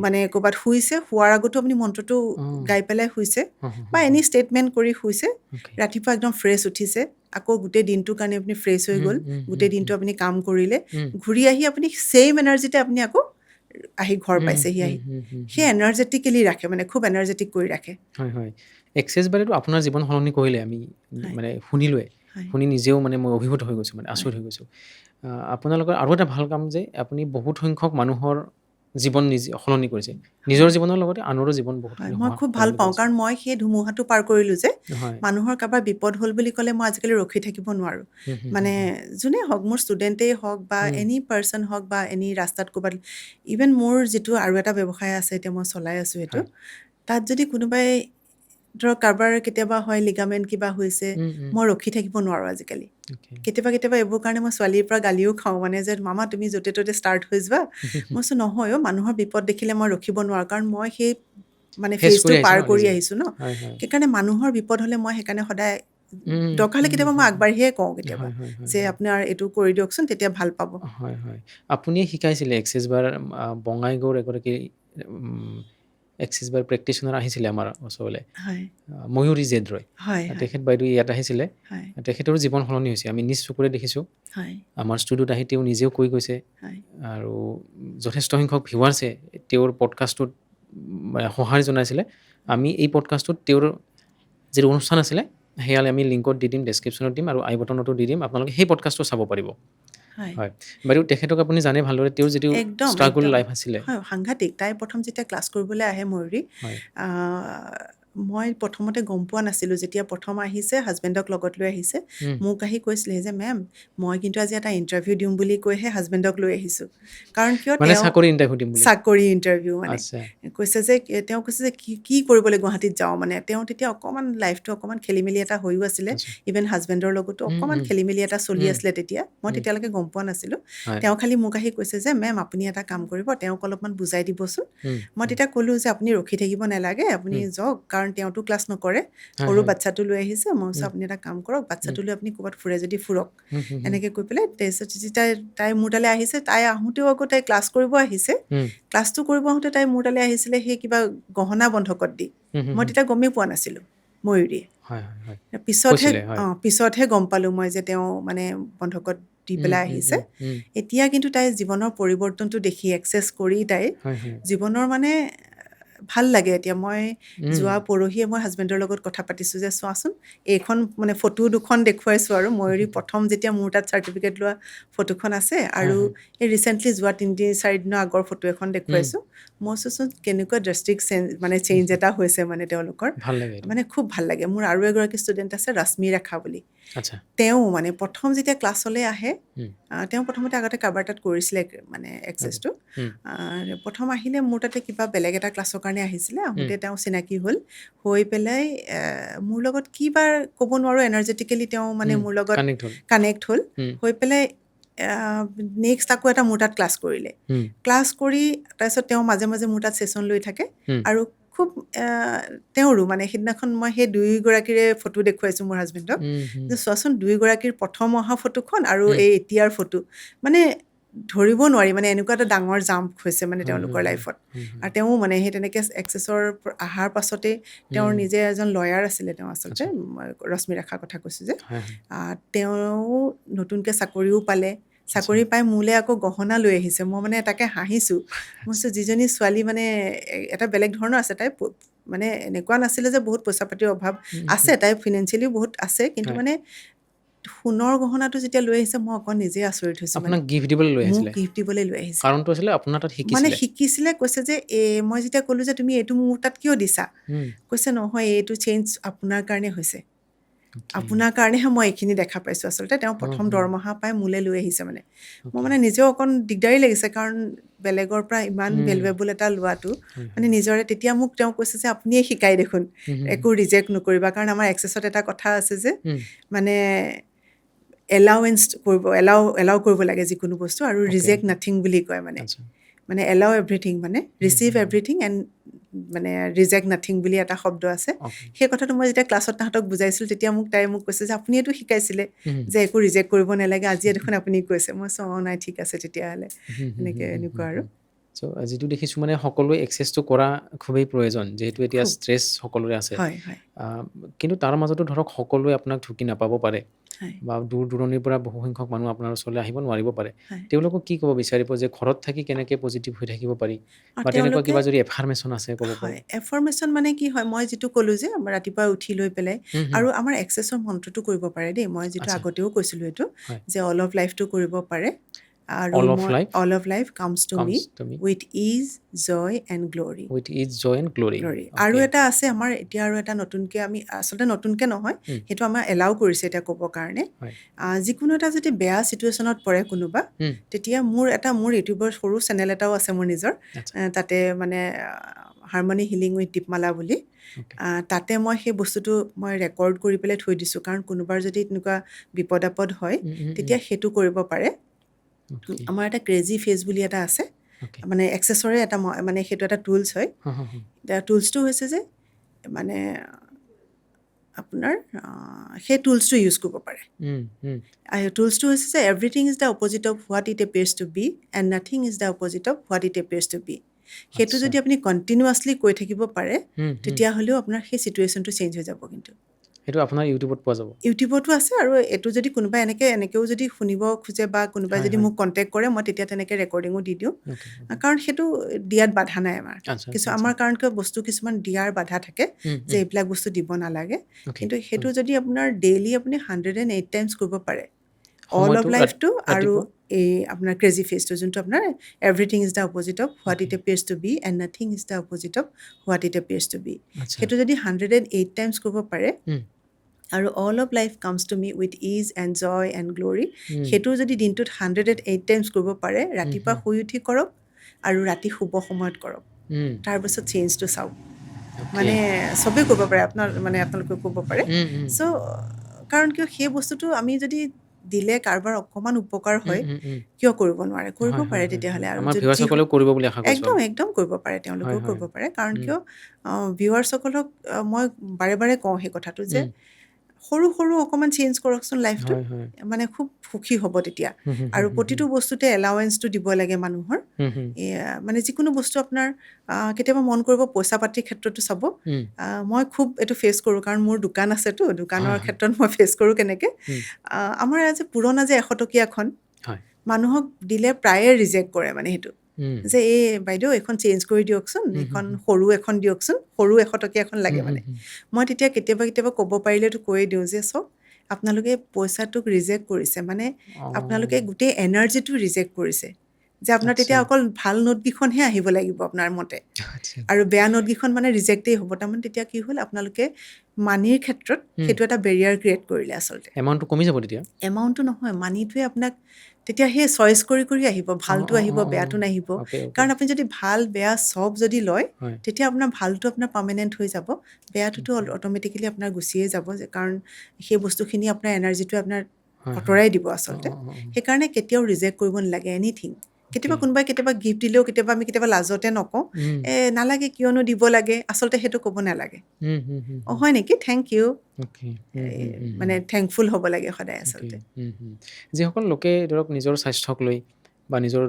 মানে ক'ৰবাত শুইছে শোৱাৰ আগতো আপুনি মন্ত্ৰটো গাই পেলাই শুইছে বা এনি ষ্টেটমেণ্ট কৰি শুইছে ৰাতিপুৱা একদম ফ্ৰেছ উঠিছে আকৌ গোটেই দিনটোৰ কাৰণে আপুনি ফ্ৰেছ হৈ গ'ল গোটেই দিনটো আপুনি কাম কৰিলে ঘূৰি আহি আপুনি ছেইম এনাৰ্জিতে আপুনি আকৌ আহি ঘৰ পাইছেহি আহি সেই এনাৰ্জেটিকেলি ৰাখে মানে খুব এনাৰ্জেটিক কৰি ৰাখে হয় এক্সেছ বাৰেতো আপোনাৰ জীৱন সলনি কৰিলে আমি মানে শুনিলোৱে শুনি নিজেও মানে মই অভিভূত হৈ গৈছোঁ মানে আচৰিত হৈ গৈছোঁ আপোনালোকৰ আৰু এটা ভাল কাম যে আপুনি বহুত সংখ্যক মানুহৰ জীৱন নিজে সলনি কৰিছে নিজৰ জীৱনৰ লগতে আনৰো জীৱন বহুত মই খুব ভাল পাওঁ কাৰণ মই সেই ধুমুহাটো পাৰ কৰিলোঁ যে মানুহৰ কাৰোবাৰ বিপদ হ'ল বুলি ক'লে মই আজিকালি ৰখি থাকিব নোৱাৰোঁ মানে যোনে হওক মোৰ ষ্টুডেণ্টেই হওক বা এনি পাৰ্চন হওক বা এনি ৰাস্তাত ক'ৰবাত ইভেন মোৰ যিটো আৰু এটা ব্যৱসায় আছে এতিয়া মই চলাই আছোঁ সেইটো তাত যদি কোনোবাই ধৰক কাৰোবাৰ কেতিয়াবা হয় লিগামেণ্ট কিবা হৈছে মই ৰখি থাকিব নোৱাৰোঁ আজিকালি কেতিয়াবা এইবোৰ কাৰণে মই ছোৱালীৰ পৰা গালিও খাওঁ মানে যে মামা তুমি য'তে ত'তে ষ্টাৰ্ট হৈ যোৱা মই কৈছোঁ নহয় মানুহৰ বিপদ দেখিলে মই ৰখিব নোৱাৰোঁ কাৰণ মই সেই মানে ফেজটো পাৰ কৰি আহিছোঁ ন সেইকাৰণে মানুহৰ বিপদ হ'লে মই সেইকাৰণে সদায় দৰকাৰ হ'লে কেতিয়াবা মই আগবাঢ়িয়ে কওঁ কেতিয়াবা যে আপোনাৰ এইটো কৰি দিয়কচোন তেতিয়া ভাল পাব হয় আপুনিয়ে শিকাইছিলে এক্সেছ বাৰ বঙাইগাঁৱৰ এগৰাকী এক্সেছ বাৰ প্ৰেক্টিচনাৰ আহিছিলে আমাৰ ওচৰলৈ ময়ূৰী জেদ্ৰয় তেখেত বাইদেউ ইয়াত আহিছিলে তেখেতৰো জীৱন সলনি হৈছে আমি নিজ চকুৰে দেখিছোঁ আমাৰ ষ্টুডিঅ'ত আহি তেওঁ নিজেও কৈ গৈছে আৰু যথেষ্ট সংখ্যক ভিউৱাৰ্ছে তেওঁৰ পডকাষ্টটোত সঁহাৰি জনাইছিলে আমি এই পডকাষ্টটোত তেওঁৰ যিটো অনুষ্ঠান আছিলে সেয়ালৈ আমি লিংকত দি দিম ডেছক্ৰিপশ্যনত দিম আৰু আই বটনতো দি দিম আপোনালোকে সেই পডকাষ্টটো চাব পাৰিব হয় বাইদেউ তেখেতক আপুনি জানে ভালদৰে তেওঁৰ যিটো ষ্ট্ৰাগল লাইফ আছিলে সাংঘাতিক তাই প্ৰথম যেতিয়া ক্লাছ কৰিবলৈ আহে ময়ূৰী মই প্ৰথমতে গম পোৱা নাছিলোঁ। যেতিয়া প্ৰথম আহিছে, হাজবেণ্ডক লগত লৈ আহিছে। মোক আহি কৈছিলে যে, "মেম, মই কিন্তু আজি এটা ইণ্টাৰভিউ দিম বুলি কৈহে হাজবেণ্ডক লৈ আহিছোঁ।" কাৰণ কিয় মানে তেওঁ চাকৰি ইণ্টাৰভিউ দিম বুলি? চাকৰি ইণ্টাৰভিউ মানে। আচ্ছা। কৈছে যে তেওঁ কৈছে যে, কি কৰিবলৈ গুৱাহাটীত যাওঁ মানে। তেওঁ তেতিয়া অকণমান লাইফটো অকণমান খেলিমেলি এটা হৈও আছিলে। আচ্ছা। ইভেন হাজবেণ্ডৰ লগতো অকণমান খেলিমেলি এটা চলি আছিলে তেতিয়া। মই তেতিয়ালৈকে গম পোৱা নাছিলোঁ। হয়। তেওঁ খালি মোক আহি কৈছে যে, "মেম, আপুনি এটা কাম কৰিব, তেওঁক অলপমান বুজাই দিবচোন।" মই তেতিয়া ক'লোঁ যে, "আপুনি ৰখি থাকিব নালাগে, আপুনি যাওক, কাৰণ তেওঁতো ক্লাছ নকৰে। সৰু বাচ্ছাটো লৈ আহিছে। মই কৈছোঁ, আপুনি এটা কাম কৰক, বাচ্ছাটো লৈ আপুনি ক'ৰবাত ফুৰে যদি ফুৰক।" এনেকৈ কৈ পেলাই তাৰপিছত যেতিয়া তাই মোৰ তালৈ আহিছে, তাই আহোঁতেও আকৌ তাই ক্লাছ কৰিব আহিছে। ক্লাছটো কৰিব আহোঁতে তাই মোৰ তালৈ আহিছিলে সেই কিবা গহনা বন্ধকত দি। মই তেতিয়া গমেই পোৱা নাছিলোঁ ময়ূৰীয়ে। পিছতহে গম পালোঁ মই যে তেওঁ মানে বন্ধকত দি পেলাই আহিছে। এতিয়া কিন্তু তাইৰ জীৱনৰ পৰিৱৰ্তনটো দেখি একচেছ কৰি তাইৰ জীৱনৰ মানে ভাল লাগে এতিয়া। মই যোৱা পৰহিয়ে মই হাজবেণ্ডৰ লগত কথা পাতিছোঁ যে, "চোৱাচোন, এইখন মানে ফটো দুখন দেখুৱাইছোঁ আৰু ময়ূৰী প্ৰথম যেতিয়া মোৰ তাত চাৰ্টিফিকেট লোৱা ফটোখন আছে, আৰু এই ৰিচেণ্টলি যোৱা 3-4 দিনৰ আগৰ ফটো এখন দেখুৱাইছোঁ।" মই কৈছোঁচোন কেনেকুৱা ড্ৰাষ্টিক চেঞ্জ এটা হৈছে মানে তেওঁলোকৰ। ভাল লাগে এইটো। মানে খুব ভাল লাগে। মোৰ আৰু এগৰাকী ষ্টুডেণ্ট আছে, ৰশ্মি ৰেখা বুলি। আচ্ছা। তেওঁ মানে প্ৰথম যেতিয়া ক্লাছলৈ আহে, তেওঁ প্ৰথমতে আগতে কাৰোবাৰ তাত কৰিছিলে মানে এক্সেছটো। প্ৰথম আহিলে মোৰ তাতে কিবা বেলেগ এটা ক্লাছৰ কাৰণে আহিছিলে। আহোঁতে তেওঁ চিনাকি হ'ল। হৈ পেলাই মোৰ লগত কিবা ক'ব নোৱাৰোঁ, এনাৰ্জেটিকেলি তেওঁ মানে মোৰ লগত কানেক্ট হ'ল। হৈ পেলাই নেক্সট আকৌ এটা মোৰ তাত ক্লাছ কৰিলে। ক্লাছ কৰি তাৰপিছত তেওঁ মাজে মাজে মোৰ তাত ছেশ্যন লৈ থাকে। আৰু খুব তেওঁৰো মানে সেইদিনাখন মই সেই দুয়োগৰাকীৰে ফটো দেখুৱাইছোঁ মোৰ হাজবেণ্ডক যে, "চোৱাচোন, দুয়োগৰাকীৰ প্ৰথম অহা ফটোখন আৰু এই এতিয়াৰ ফটো, মানে ধৰিব নোৱাৰি, মানে এনেকুৱা এটা ডাঙৰ জাম্প হৈছে মানে তেওঁলোকৰ লাইফত।" আৰু তেওঁ মানে সেই তেনেকৈ এক্সেছৰ অহাৰ পাছতেই তেওঁৰ নিজে এজন লয়াৰ আছিলে তেওঁ আচলতে, ৰশ্মি ৰেখাৰ কথা কৈছোঁ যে। তেওঁ নতুনকৈ চাকৰিও পালে। চাকৰি পাই মোলৈ আকৌ গহনা লৈ আহিছে। মই মানে তাকে হাঁহিছোঁ। মই কৈছোঁ, যিজনী ছোৱালী মানে এটা বেলেগ ধৰণৰ আছে। তাই মানে এনেকুৱা নাছিলে যে বহুত পইচা পাতিৰ অভাৱ আছে, তাই ফিনেন্সিয়েলিও বহুত আছে, কিন্তু মানে সোণৰ গহনাটো যেতিয়া লৈ আহিছে, মই অকণ নিজে আচৰিত হৈছোঁ। মানে আপোনাক গিফ্ট দিবলৈ লৈ মোক আহিছিলে? গিফ্ট দিবলৈ লৈ আহিছে। কাৰণটো আছিলে আপোনাৰ তাত মানে শিকিছিলে? শিকিছিলে। কৈছে যে, মই যেতিয়া ক'লোঁ যে, "তুমি এইটো মোৰ তাত কিয় দিছা?" কৈছে, "নহয়, এইটো চেঞ্জ আপোনাৰ কাৰণে হৈছে। আপোনাৰ কাৰণেহে মই এইখিনি দেখা পাইছোঁ আচলতে।" তেওঁ প্ৰথম দৰমহা পাই মোলৈ লৈ আহিছে মানে। মই মানে নিজেও অকণ দিগদাৰী লাগিছে, কাৰণ বেলেগৰ পৰা ইমান ভেলুৱেবল এটা লোৱাটো মানে নিজৰে। তেতিয়া মোক তেওঁ কৈছে যে, "আপুনিয়ে শিকাই দেখোন, একো ৰিজেক্ট নকৰিবা।" কাৰণ আমাৰ এক্সেছত এটা কথা আছে যে, মানে এলাউ কৰিব লাগে যিকোনো বস্তু, আৰু ৰিজেক্ট নাথিং বুলি কয় মানে। মানে এলাউ এভৰিথিং, মানে ৰিচিভ এভৰিথিং এণ্ড মানে ৰিজেক্ট নাথিং বুলি এটা শব্দ আছে। সেই কথাটো মই যেতিয়া ক্লাছত তাহাঁতক বুজাইছিলোঁ, তেতিয়া তাই মোক কৈছে যে, "আপুনিয়েতো শিকাইছিলে যে একো ৰিজেক্ট কৰিব নালাগে, আজিয়ে দেখোন আপুনি কৈছে।" মই কৈছোঁ, "অঁ, নাই, ঠিক আছে তেতিয়াহ'লে।" এনেকুৱা আৰু। চ' যিটো দেখিছোঁ মানে সকলোৱে এক্সেছটো কৰা খুবেই প্ৰয়োজন, যিহেতু এতিয়া খুব ষ্ট্ৰেছ সকলোৰে আছে। হয়, হয়, কিন্তু তাৰ মাজতো ধৰক সকলোৱে আপোনাক ঢুকি নাপাব পাৰে, হয়, বা দূৰ দূৰণিৰ পৰা বহুসংখ্যক মানুহ আপোনাৰ ওচৰলৈ আহিব নোৱাৰিব পাৰে। হয়। তেওঁলোকক কি ক'ব বিচাৰিব যে ঘৰত থাকি কেনেকৈ পজিটিভ হৈ থাকিব পাৰি, আৰু বা তেনেকুৱা তেওঁলোকে, কিবা যদি এফাৰ্মেশ্যন আছে ক'ব পাৰে? হয়, এফাৰ্মেশ্যন মানে কি হয়, মই যিটো ক'লোঁ যে ৰাতিপুৱা উঠি লৈ পেলাই, আৰু আমাৰ এক্সেছৰ মন্ত্ৰটো কৰিব পাৰে দেই। মই যিটো আচ্ছা। আগতেও কৈছিলোঁ এইটো, হয়। যে অল অফ লাইফটো কৰিব পাৰে। আৰু all of my life all of life comes to me with ease, joy and glory. With ease, joy and glory. আৰু এটা আছে আমাৰ এতিয়া, আৰু এটা নতুনকৈ আমি, আচলতে নতুনকৈ নহয়, সেইটো আমাৰ এলাউ কৰিছে এতিয়া ক'বৰ কাৰণে। যিকোনো এটা যদি বেয়া ছিটুৱেশ্যনত পৰে কোনোবা, তেতিয়া মোৰ ইউটিউবৰ সৰু চেনেল এটাও আছে মোৰ নিজৰ। তাতে মানে হাৰমনি হিলিং উইথ দীপমালা বুলি। তাতে মই সেই বস্তুটো মই ৰেকৰ্ড কৰি পেলাই থৈ দিছোঁ, কাৰণ কোনোবাৰ যদি তেনেকুৱা বিপদ আপদ হয়, তেতিয়া সেইটো কৰিব পাৰে। আমাৰ এটা ক্ৰেজি ফেচ বুলি এটা আছে, মানে এক্সেছৰে এটা, মানে সেইটো এটা টুলছ হয়। টুলছটো হৈছে যে, মানে আপোনাৰ সেই টুলছটো ইউজ কৰিব পাৰে। টুলছটো হৈছে যে, everything is the opposite of what it appears to be and nothing is the opposite of what it appears to be. সেইটো যদি আপুনি কণ্টিনিউৱাছলি কৈ থাকিব পাৰে, তেতিয়াহ'লেও আপোনাৰ সেই ছিটুৱেশ্যনটো চেঞ্জ হৈ যাব। কিন্তু সেইটো আপোনাৰ ইউটিউবত পোৱা যাব? ইউটিউবতো আছে, আৰু এইটো যদি কোনোবাই এনেকৈও যদি শুনিব খোজে, বা কোনোবাই যদি মোক কণ্টেক্ট কৰে, মই তেতিয়া তেনেকৈ ৰেকৰ্ডিঙো দি দিওঁ। কাৰণ সেইটো দিয়াত বাধা নাই আমাৰ। আমাৰ কাৰণ কিয় বস্তু কিছুমান দিয়াৰ বাধা থাকে, যে এইবিলাক বস্তু দিব নালাগে। কিন্তু সেইটো যদি আপোনাৰ ডেইলি আপুনি 108 টাইমছ কৰিব পাৰে, অল অফ লাইফটো আৰু এই আপোনাৰ ক্ৰেজি ফেচটো যোনটো আপোনাৰ everything is the opposite of what it appears to be and nothing is the opposite of what it appears to be. আচ্ছা সেইটো যদি 108 টাইমছ কৰিব পাৰে উম, আৰু all of life comes to me with is and joy and glory, um, সেইটো যদি দিনটোত 108 times কৰিব পাৰে, ৰাতিপুৱা হুম, শুই উঠি কৰক আৰু ৰাতি শুব সময়ত কৰক, উম, তাৰপিছত চেঞ্জটো চাওক। অ'কে মানে চবেই কৰিব পাৰে, আপোনালোকে কৰিব পাৰে। উম, উম, চ' কাৰণ কিয় সেই বস্তুটো আমি যদি দিলে কাৰোবাৰ অকণমান উপকাৰ উম, হয়, উম, উম, কিয় কৰিব নোৱাৰে? কৰিব হয়, হয়, পাৰে হয়, তেতিয়াহ'লে। হয়। আৰু আমাৰ যদি ভিউৱাৰ্ছসকলেও কৰিব বুলি আশা কৰিছোঁ একদম আৰু একদম কৰিব পাৰে, হয় তেওঁলোকেও হয় কৰিব পাৰে। কাৰণ উম, কিয় ভিউৱাৰ্ছসকলক মই বাৰে বাৰে কওঁ সেই কথাটো যে উম, সৰু সৰু অকণমান চেঞ্জ কৰকচোন লাইফটোত, হয় হয় মানে খুব সুখী হ'ব তেতিয়া। হুম, হুম, আৰু হুম, হুম, প্ৰতিটো বস্তুতে এলাৱেঞ্চটো দিব লাগে মানুহৰ। হুম, হুম, মানে যিকোনো বস্তু আপোনাৰ কেতিয়াবা মন কৰিব পইচা পাতিৰ ক্ষেত্ৰতো চাব। উম, মই খুব এইটো ফেচ কৰোঁ, কাৰণ মোৰ দোকান আছেতো, দোকানৰ হয় হয় ক্ষেত্ৰত মই ফেচ কৰোঁ কেনেকৈ। উম, আমাৰ যে পুৰণা যে 100 টকীয়াখন হয় মানুহক দিলে প্ৰায়ে ৰিজেক্ট কৰে, মানে সেইটো উম, যে এই বাইদেউ এইখন চেঞ্জ কৰি দিয়কচোন, হুম, হুম, এইখন হুম, সৰু এখন দিয়কচোন, সৰু 100 টকীয়া এখন লাগে হুম, হুম, মানে। হুম, মই তেতিয়া কেতিয়াবা ক'ব পাৰিলেতো কৈয়ে দিওঁ যে চাওক, আপোনালোকে পইচাটোক ৰিজেক্ট কৰিছে, মানে আপোনালোকে অঁ গোটেই এনাৰ্জিটো ৰিজেক্ট কৰিছে। যে আপোনাৰ আচ্ছা তেতিয়া অকল ভাল নোটকেইখনহে আহিব লাগিব আপোনাৰ মতে, আচ্ছা আৰু বেয়া নোটকেইখন মানে ৰিজেক্টেই হ'ব। তাৰমানে তেতিয়া কি হ'ল, আপোনালোকে মানিৰ ক্ষেত্ৰত উম, সেইটো এটা বেৰিয়াৰ ক্ৰিয়েট কৰিলে আচলতে। এমাউণ্টটো কমি যাব তেতিয়া এমাউণ্টটো নহয়, মানিটোৱে আপোনাক তেতিয়া সেই চইচ কৰি আহিব, অঁ ভালটো অঁ আহিব, অঁ অঁ বেয়াটো নাহিব। অ'কে অ'কে কাৰণ আপুনি যদি ভাল বেয়া চব যদি লয়, হয় তেতিয়া আপোনাৰ ভালটো আপোনাৰ পাৰ্মানেণ্ট হৈ যাব, বেয়াটোতো অ'কে অট'মেটিকেলি আপোনাৰ গুচিয়ে যাব, কাৰণ সেই বস্তুখিনি আপোনাৰ এনাৰ্জিটোৱে আপোনাৰ হয় হয় আঁতৰাই দিব অঁ আচলতে। অঁ অঁ অঁ সেইকাৰণে কেতিয়াও ৰিজেক্ট কৰিব নালাগে এনিথিং। অ'কে কেতিয়াবা গিফ্ট দিলেও কেতিয়াবা লাজতে নকওঁ, উম, নালাগে, কিয়নো দিব লাগে, আচলতে সেইটো ক'ব নালাগে। হুম, হুম, হুম, হুম, হয় নেকি, থেংক ইউ, অ'কে হুম, হুম, হুম, হুম, মানে থেংকফুল হ'ব লাগে সদায় অ'কে আচলতে। হুম, হুম। যিসকল লোকে ধৰক নিজৰ স্বাস্থ্যক লৈ বা নিজৰ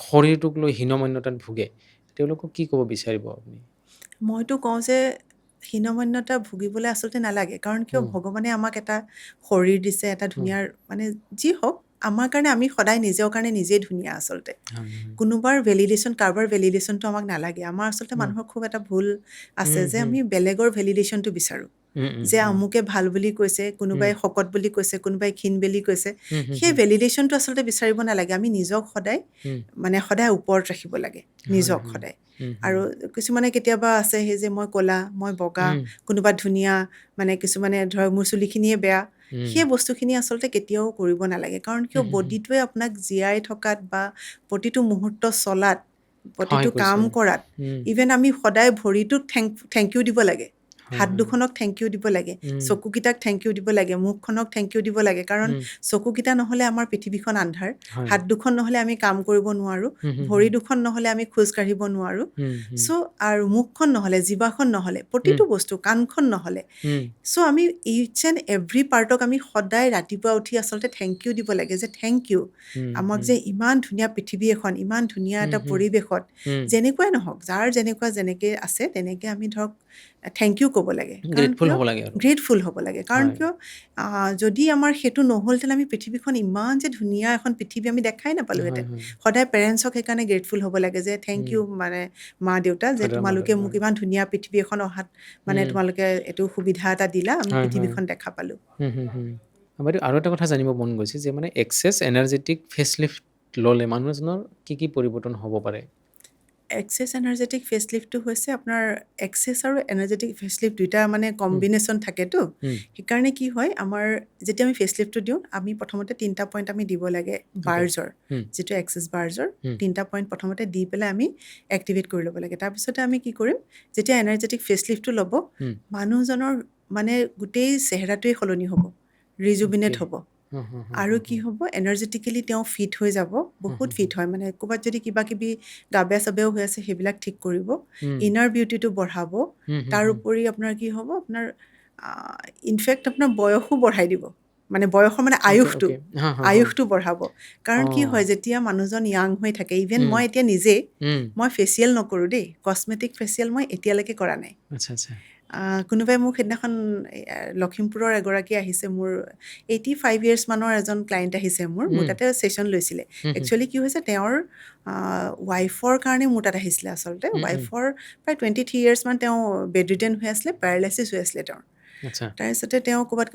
শৰীৰটোক লৈ হীনমন্যতাত ভোগে তেওঁলোকক কি ক'ব বিচাৰিব আপুনি মইতো কওঁ যে হীনমন্যতা ভুগিবলৈ আচলতে নালাগে, কাৰণ কিয় হুম, ভগৱানে আমাক এটা শৰীৰ দিছে, এটা হুম, ধুনীয়াৰ, মানে যি হওক আমাৰ কাৰণে, আমি সদায় নিজৰ কাৰণে নিজেই ধুনীয়া আচলতে। হয় হয় কাৰোবাৰ ভেলিডেশ্যনটো আমাক নালাগে। আমাৰ আচলতে হুম, মানুহৰ খুব এটা ভুল আছে হুম, যে হুম, আমি বেলেগৰ ভেলিডেশ্যনটো বিচাৰোঁ। যে আমুকে ভাল বুলি কৈছে, হুম, কোনোবাই শকত বুলি কৈছে, কোনোবাই ক্ষীণ বুলি কৈছে, হুম, হুম, সেই হুম, ভেলিডেশ্যনটো আচলতে বিচাৰিব নালাগে। আমি নিজক সদায়, হুম, মানে সদায় ওপৰত ৰাখিব লাগে হয় নিজক হয় সদায়। হুম, হুম, আৰু কিছুমানে কেতিয়াবা আছে সেই যে মই ক'লা, মই বগা, হুম, কোনোবা ধুনীয়া, মানে কিছুমানে ধৰক মোৰ চুলিখিনিয়ে বেয়া, হুম, সেই বস্তুখিনি আচলতে কেতিয়াও কৰিব নালাগে। কাৰণ কিয় হুম, হুম, হুম, বডিটোৱে আপোনাক জীয়াই থকাত বা প্ৰতিটো মুহূৰ্ত চলাত, সহায় প্ৰতিটো কৰিছে কাম কৰাত, হুম, ইভেন আমি সদায় ভৰিটোক থেংক ইউ দিব লাগে, হয় হাত হয় দুখনক থেংক ইউ দিব লাগে, হুম, চকুকেইটাক থেংক ইউ দিব লাগে, মুখখনক থেংক ইউ দিব লাগে। কাৰণ হুম, চকুকেইটা নহ'লে আমাৰ পৃথিৱীখন আন্ধাৰ, হয় হাত দুখন নহ'লে আমি কাম কৰিব নোৱাৰোঁ, হুম, হুম, ভৰি হুম, দুখন নহ'লে আমি খোজ কাঢ়িব নোৱাৰোঁ। হুম, হুম, চ' আৰু মুখখন নহ'লে, জিভাখন নহ'লে, হুম, প্ৰতিটো বস্তু, কাণখন নহ'লে, হুম, চ' আমি ইচ এণ্ড এভৰি পাৰ্টক আমি সদায় ৰাতিপুৱা উঠি আচলতে থেংক ইউ দিব লাগে, যে থেংক ইউ, হুম, আমাক হুম, যে ইমান ধুনীয়া পৃথিৱী এখন, ইমান ধুনীয়া হুম, এটা হুম, পৰিৱেশত, হুম, যেনেকুৱাই নহওক, যাৰ যেনেকৈ আছে তেনেকৈ আমি ধৰক থেংক ইউ ক'ব লাগে। কাৰণ গ্ৰেটফুল কিয় হ'ব লাগে আৰু গ্ৰেটফুল হ'ব লাগে। কাৰণ হয় কিয় যদি আমাৰ সেইটো নহ'লহেঁতেন, আমি পৃথিৱীখন, ইমান যে ধুনীয়া এখন পৃথিৱী, আমি দেখাই হয় নাপালোঁহেঁতেন। হয় সদায় পেৰেণ্টছক সেইকাৰণে গ্ৰেটফুল হ'ব লাগে, যে থেংক হুম, ইউ, মানে মা দেউতা, যে ফাদাৰ তোমালোকে মাদাৰ মোক হয় ইমান ধুনীয়া পৃথিৱী এখন অহাত, মানে হুম, তোমালোকে এইটো সুবিধা এটা দিলা, আমি হয় হয় পৃথিৱীখন দেখা পালোঁ। হুম, হুম, হুম। বাইদেউ আৰু এটা কথা জানিব মন গৈছে যে মানে এক্সেছ এনাৰ্জেটিক ফেচলিফ্ট ল'লে মানুহ এজনৰ কি পৰিৱৰ্তন হ'ব পাৰে এক্সেছ এনাৰ্জেটিক ফেচলিফ্টটো হৈছে আপোনাৰ, এক্সেছ আৰু এনাৰ্জেটিক ফেচলিফ্ট দুইটা মানে হুম, কম্বিনেশ্যন থাকেতো। হুম, সেইকাৰণে কি হয়, আমাৰ যেতিয়া আমি ফেচলিফ্টটো দিওঁ, আমি প্ৰথমতে 3টা পইণ্ট আমি দিব লাগে অ'কে বাৰ্জৰ, হুম, যিটো এক্সেছ বাৰ্জৰ, হুম, 3টা পইণ্ট প্ৰথমতে দি পেলাই আমি এক্টিভেট কৰি ল'ব লাগে। তাৰপিছতে আমি কি কৰিম, যেতিয়া এনাৰ্জেটিক ফেচলিফ্টটো ল'ব, হুম, মানুহজনৰ মানে গোটেই চেহেৰাটোৱে সলনি হ'ব, ৰিজুবিনেট অ'কে হ'ব। হুম, হুম, হুম, আৰু হুম, কি হুম, হ'ব, এনাৰ্জেটিকেলি তেওঁ ফিট হৈ যাব, হুম, বহুত হুম, ফিট হয়, মানে ক'ৰবাত যদি কিবা কিবি গা বেয়া চাবেও হৈ আছে, সেইবিলাক ঠিক কৰিব, হুম, ইনাৰ বিউটিটো বঢ়াব। হুম, হুম, তাৰ হুম, উপৰি আপোনাৰ কি হ'ব, আপোনাৰ ইনফেক্ট আপোনাৰ বয়সো বঢ়াই দিব, মানে বয়সৰ মানে অ'কে আয়ুসটো, অ'কে হা হা হা আয়ুসটো বঢ়াব। কাৰণ কি অঁ হয়, যেতিয়া মানুহজন য়াং হৈ থাকে, ইভেন হুম, মই এতিয়া নিজেই, হুম, মই ফেচিয়েল নকৰোঁ দেই, কছমেটিক ফেচিয়েল মই এতিয়ালৈকে কৰা নাই। আচ্ছা আচ্ছা কোনোবাই মোক সেইদিনাখন, লখিমপুৰৰ এগৰাকী আহিছে, মোৰ 85 ইয়াৰ্ছ মানৰ এজন ক্লায়েণ্ট আহিছে, মোৰ হুম, তাতে ছেশ্যন লৈছিলে। হুম, হুম, একচুৱেলি কি হৈছে, তেওঁৰ ৱাইফৰ কাৰণে মোৰ তাত আহিছিলে আচলতে। হুম, হুম, ৱাইফৰ প্ৰায় 23 ইয়াৰ্ছ মান তেওঁ বেড ৰিডেন হৈ আছিলে, পেৰালাইচিছ হৈ আছিলে তেওঁৰ। আচ্ছা। তাৰপিছতে তেওঁ ক'ৰবাত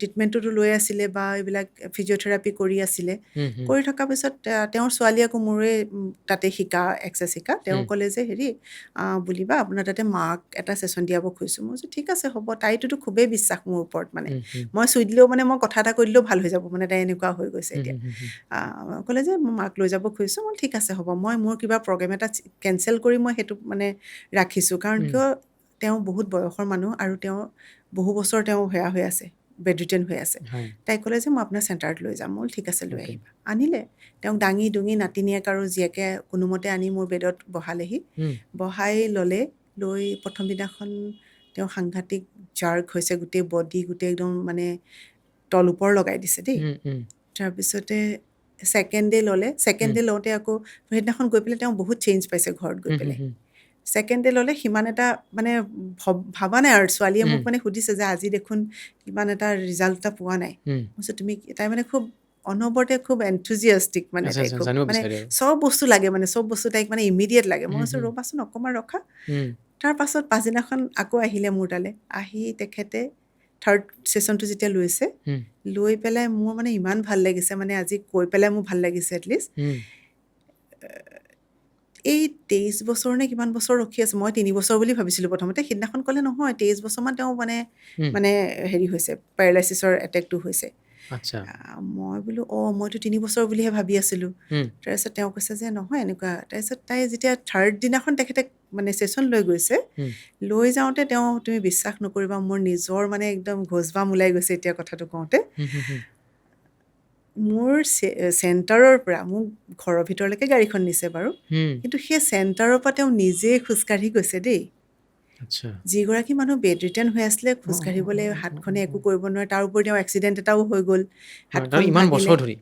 ট্ৰিটমেণ্টটোতো লৈ আছিলে বা এইবিলাক ফিজিঅ'থেৰাপি কৰি আছিলে। হুম। কৰি থকাৰ পিছত তেওঁৰ ছোৱালী আকৌ মোৰে তাতে শিকা এক্সাৰচাইজ শিকা। তেওঁ হুম। ক'লে যে হেৰি বুলিবা আপোনাৰ তাতে মাক এটা ছেশ্যন দিয়াব খুজিছোঁ। মই কৈছোঁ ঠিক আছে হ'ব। তাইটোতো খুবেই বিশ্বাস মোৰ ওপৰত মানে। হুম। মই চুই দিলেও মানে মই কথা এটা কৈ দিলেও ভাল হৈ যাব মানে তাই এনেকুৱা হৈ গৈছে হুম, এতিয়া। হুম, হুম, ক'লে যে মই মাক লৈ যাব খুজিছোঁ। মই ঠিক আছে হ'ব। মই মোৰ কিবা প্ৰগ্ৰেম এটা কেঞ্চেল কৰি মই সেইটো মানে ৰাখিছোঁ। কাৰণ হুম। কিয় তেওঁ বহুত বয়সৰ মানুহ আৰু তেওঁ বহু বছৰ তেওঁ সেয়া হৈ আছে, বেডৰিটেন হৈ আছে। হয়। তাই ক'লে যে মই আপোনাৰ চেণ্টাৰত লৈ যাম। মই বোলো ঠিক আছে লৈ অ'কে। আহিবা। আনিলে। তেওঁক দাঙি দুঙি নাতিনীয়েক আৰু জীয়েকে কোনোমতে আনি মোৰ বেডত বহালেহি। হুম। বহাই ল'লে। লৈ প্ৰথম দিনাখন তেওঁ সাংঘাতিক জাৰ্ক হৈছে, গোটেই বডি গোটেই একদম মানে তল ওপৰ লগাই দিছে দেই। তাৰপিছতে ছেকেণ্ড ডে ল'লে। ছেকেণ্ড ডে লওঁতে আকৌ সেইদিনাখন গৈ পেলাই তেওঁ বহুত চেঞ্জ পাইছে ঘৰত গৈ পেলাই। ছেকেণ্ড ডে ল'লে সিমান এটা মানে ভাবা নাই আৰু ছোৱালীয়ে মোক মানে সুধিছে যে আজি দেখোন ইমান এটা ৰিজাল্ট এটা পোৱা নাই। মই কৈছোঁ তুমি তাই মানে খুব অনবৰতে খুব এনথুজিয়াষ্টিক মানে আচ্ছা, তাই আচ্ছা, খুব জানিব মানে বিচাৰে আৰু। চব বস্তু লাগে মানে চব বস্তু তাইক মানে ইমিডিয়েট লাগে। মই কৈছোঁ ৰ'বাচোন অকণমান ৰখা। তাৰ পাছত পাছদিনাখন আকৌ আহিলে মোৰ তালৈ। আহি তেখেতে থাৰ্ড ছেশ্যনটো যেতিয়া লৈছে, লৈ পেলাই মোৰ মানে ইমান ভাল লাগিছে মানে আজি কৈ পেলাই মোৰ ভাল লাগিছে এটলিষ্ট। এই 23 বছৰ নে কিমান বছৰ ৰখি আছে। মই 3 বছৰ বুলি ভাবিছিলোঁ প্ৰথমতে। সিদিনাখন ক'লে নহয় 23 বছৰমান তেওঁ মানে হেৰি হৈছে পেৰালাইচিছৰ এটেকটো হৈছে। আচ্ছা। মই বোলো মইতো 3 বছৰ বুলিহে ভাবি আছিলোঁ। তাৰপিছত তেওঁ কৈছে যে নহয় এনেকুৱা। তাৰপিছত তাই যেতিয়া থাৰ্ড দিনাখন তেখেতে মানে ছেশ্যন লৈ গৈছে, লৈ যাওঁতে তুমি বিশ্বাস নকৰিবা মোৰ নিজৰ মানে একদম ঘোচবাম ওলাই গৈছে এতিয়া কথাটো কওঁতে। মোৰ চেণ্টাৰৰ পৰা মোক ঘৰৰ ভিতৰলৈকে গাড়ীখন নিছে বাৰু। কিন্তু সেই চেণ্টাৰৰ পৰা তেওঁ নিজেই খোজকাঢ়ি গৈছে দেই। আচ্ছা। যিগৰাকী মানুহ বেডৰিটেন হৈ আছিলে, খোজকাঢ়িবলৈ হাতখনে একো কৰিব নোৱাৰে। তাৰ উপৰি তেওঁ এক্সিডেণ্ট এটাও হৈ গ'ল। হাতখন ইমান ভাগিলে। বছৰ ধৰি।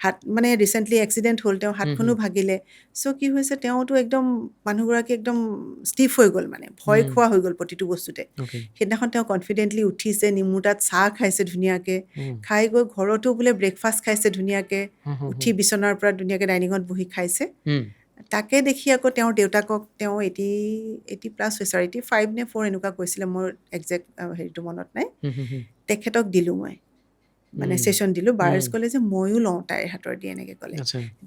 হাত মানে ৰিচেণ্টলি এক্সিডেণ্ট হ'ল। তেওঁৰ হাতখনো ভাগিলে। চ' কি হৈছে তেওঁতো একদম মানুহগৰাকী একদম ষ্টিফ হৈ গ'ল মানে ভয় খোৱা হৈ গ'ল প্ৰতিটো বস্তুতে। সেইদিনাখন তেওঁ কনফিডেণ্টলি উঠিছে, নেমুৰ তাত চাহ খাইছে ধুনীয়াকৈ। খাই গৈ ঘৰতো বোলে ব্ৰেকফাষ্ট খাইছে ধুনীয়াকৈ। উঠি বিচনাৰ পৰা ধুনীয়াকৈ ডাইনিঙত বহি খাইছে। তাকে দেখি আকৌ তেওঁৰ দেউতাকক তেওঁ 80+ হৈছে আৰু 85 নে 4 এনেকুৱা কৈছিলে, মোৰ একজেক্ট হেৰিটো মনত নাই। তেখেতক দিলোঁ মই মানে ছেশ্যন দিলোঁ। বাৰ্জ ক'লে যে ময়ো লওঁ তাইৰ হাতৰ দি এনেকৈ ক'লে।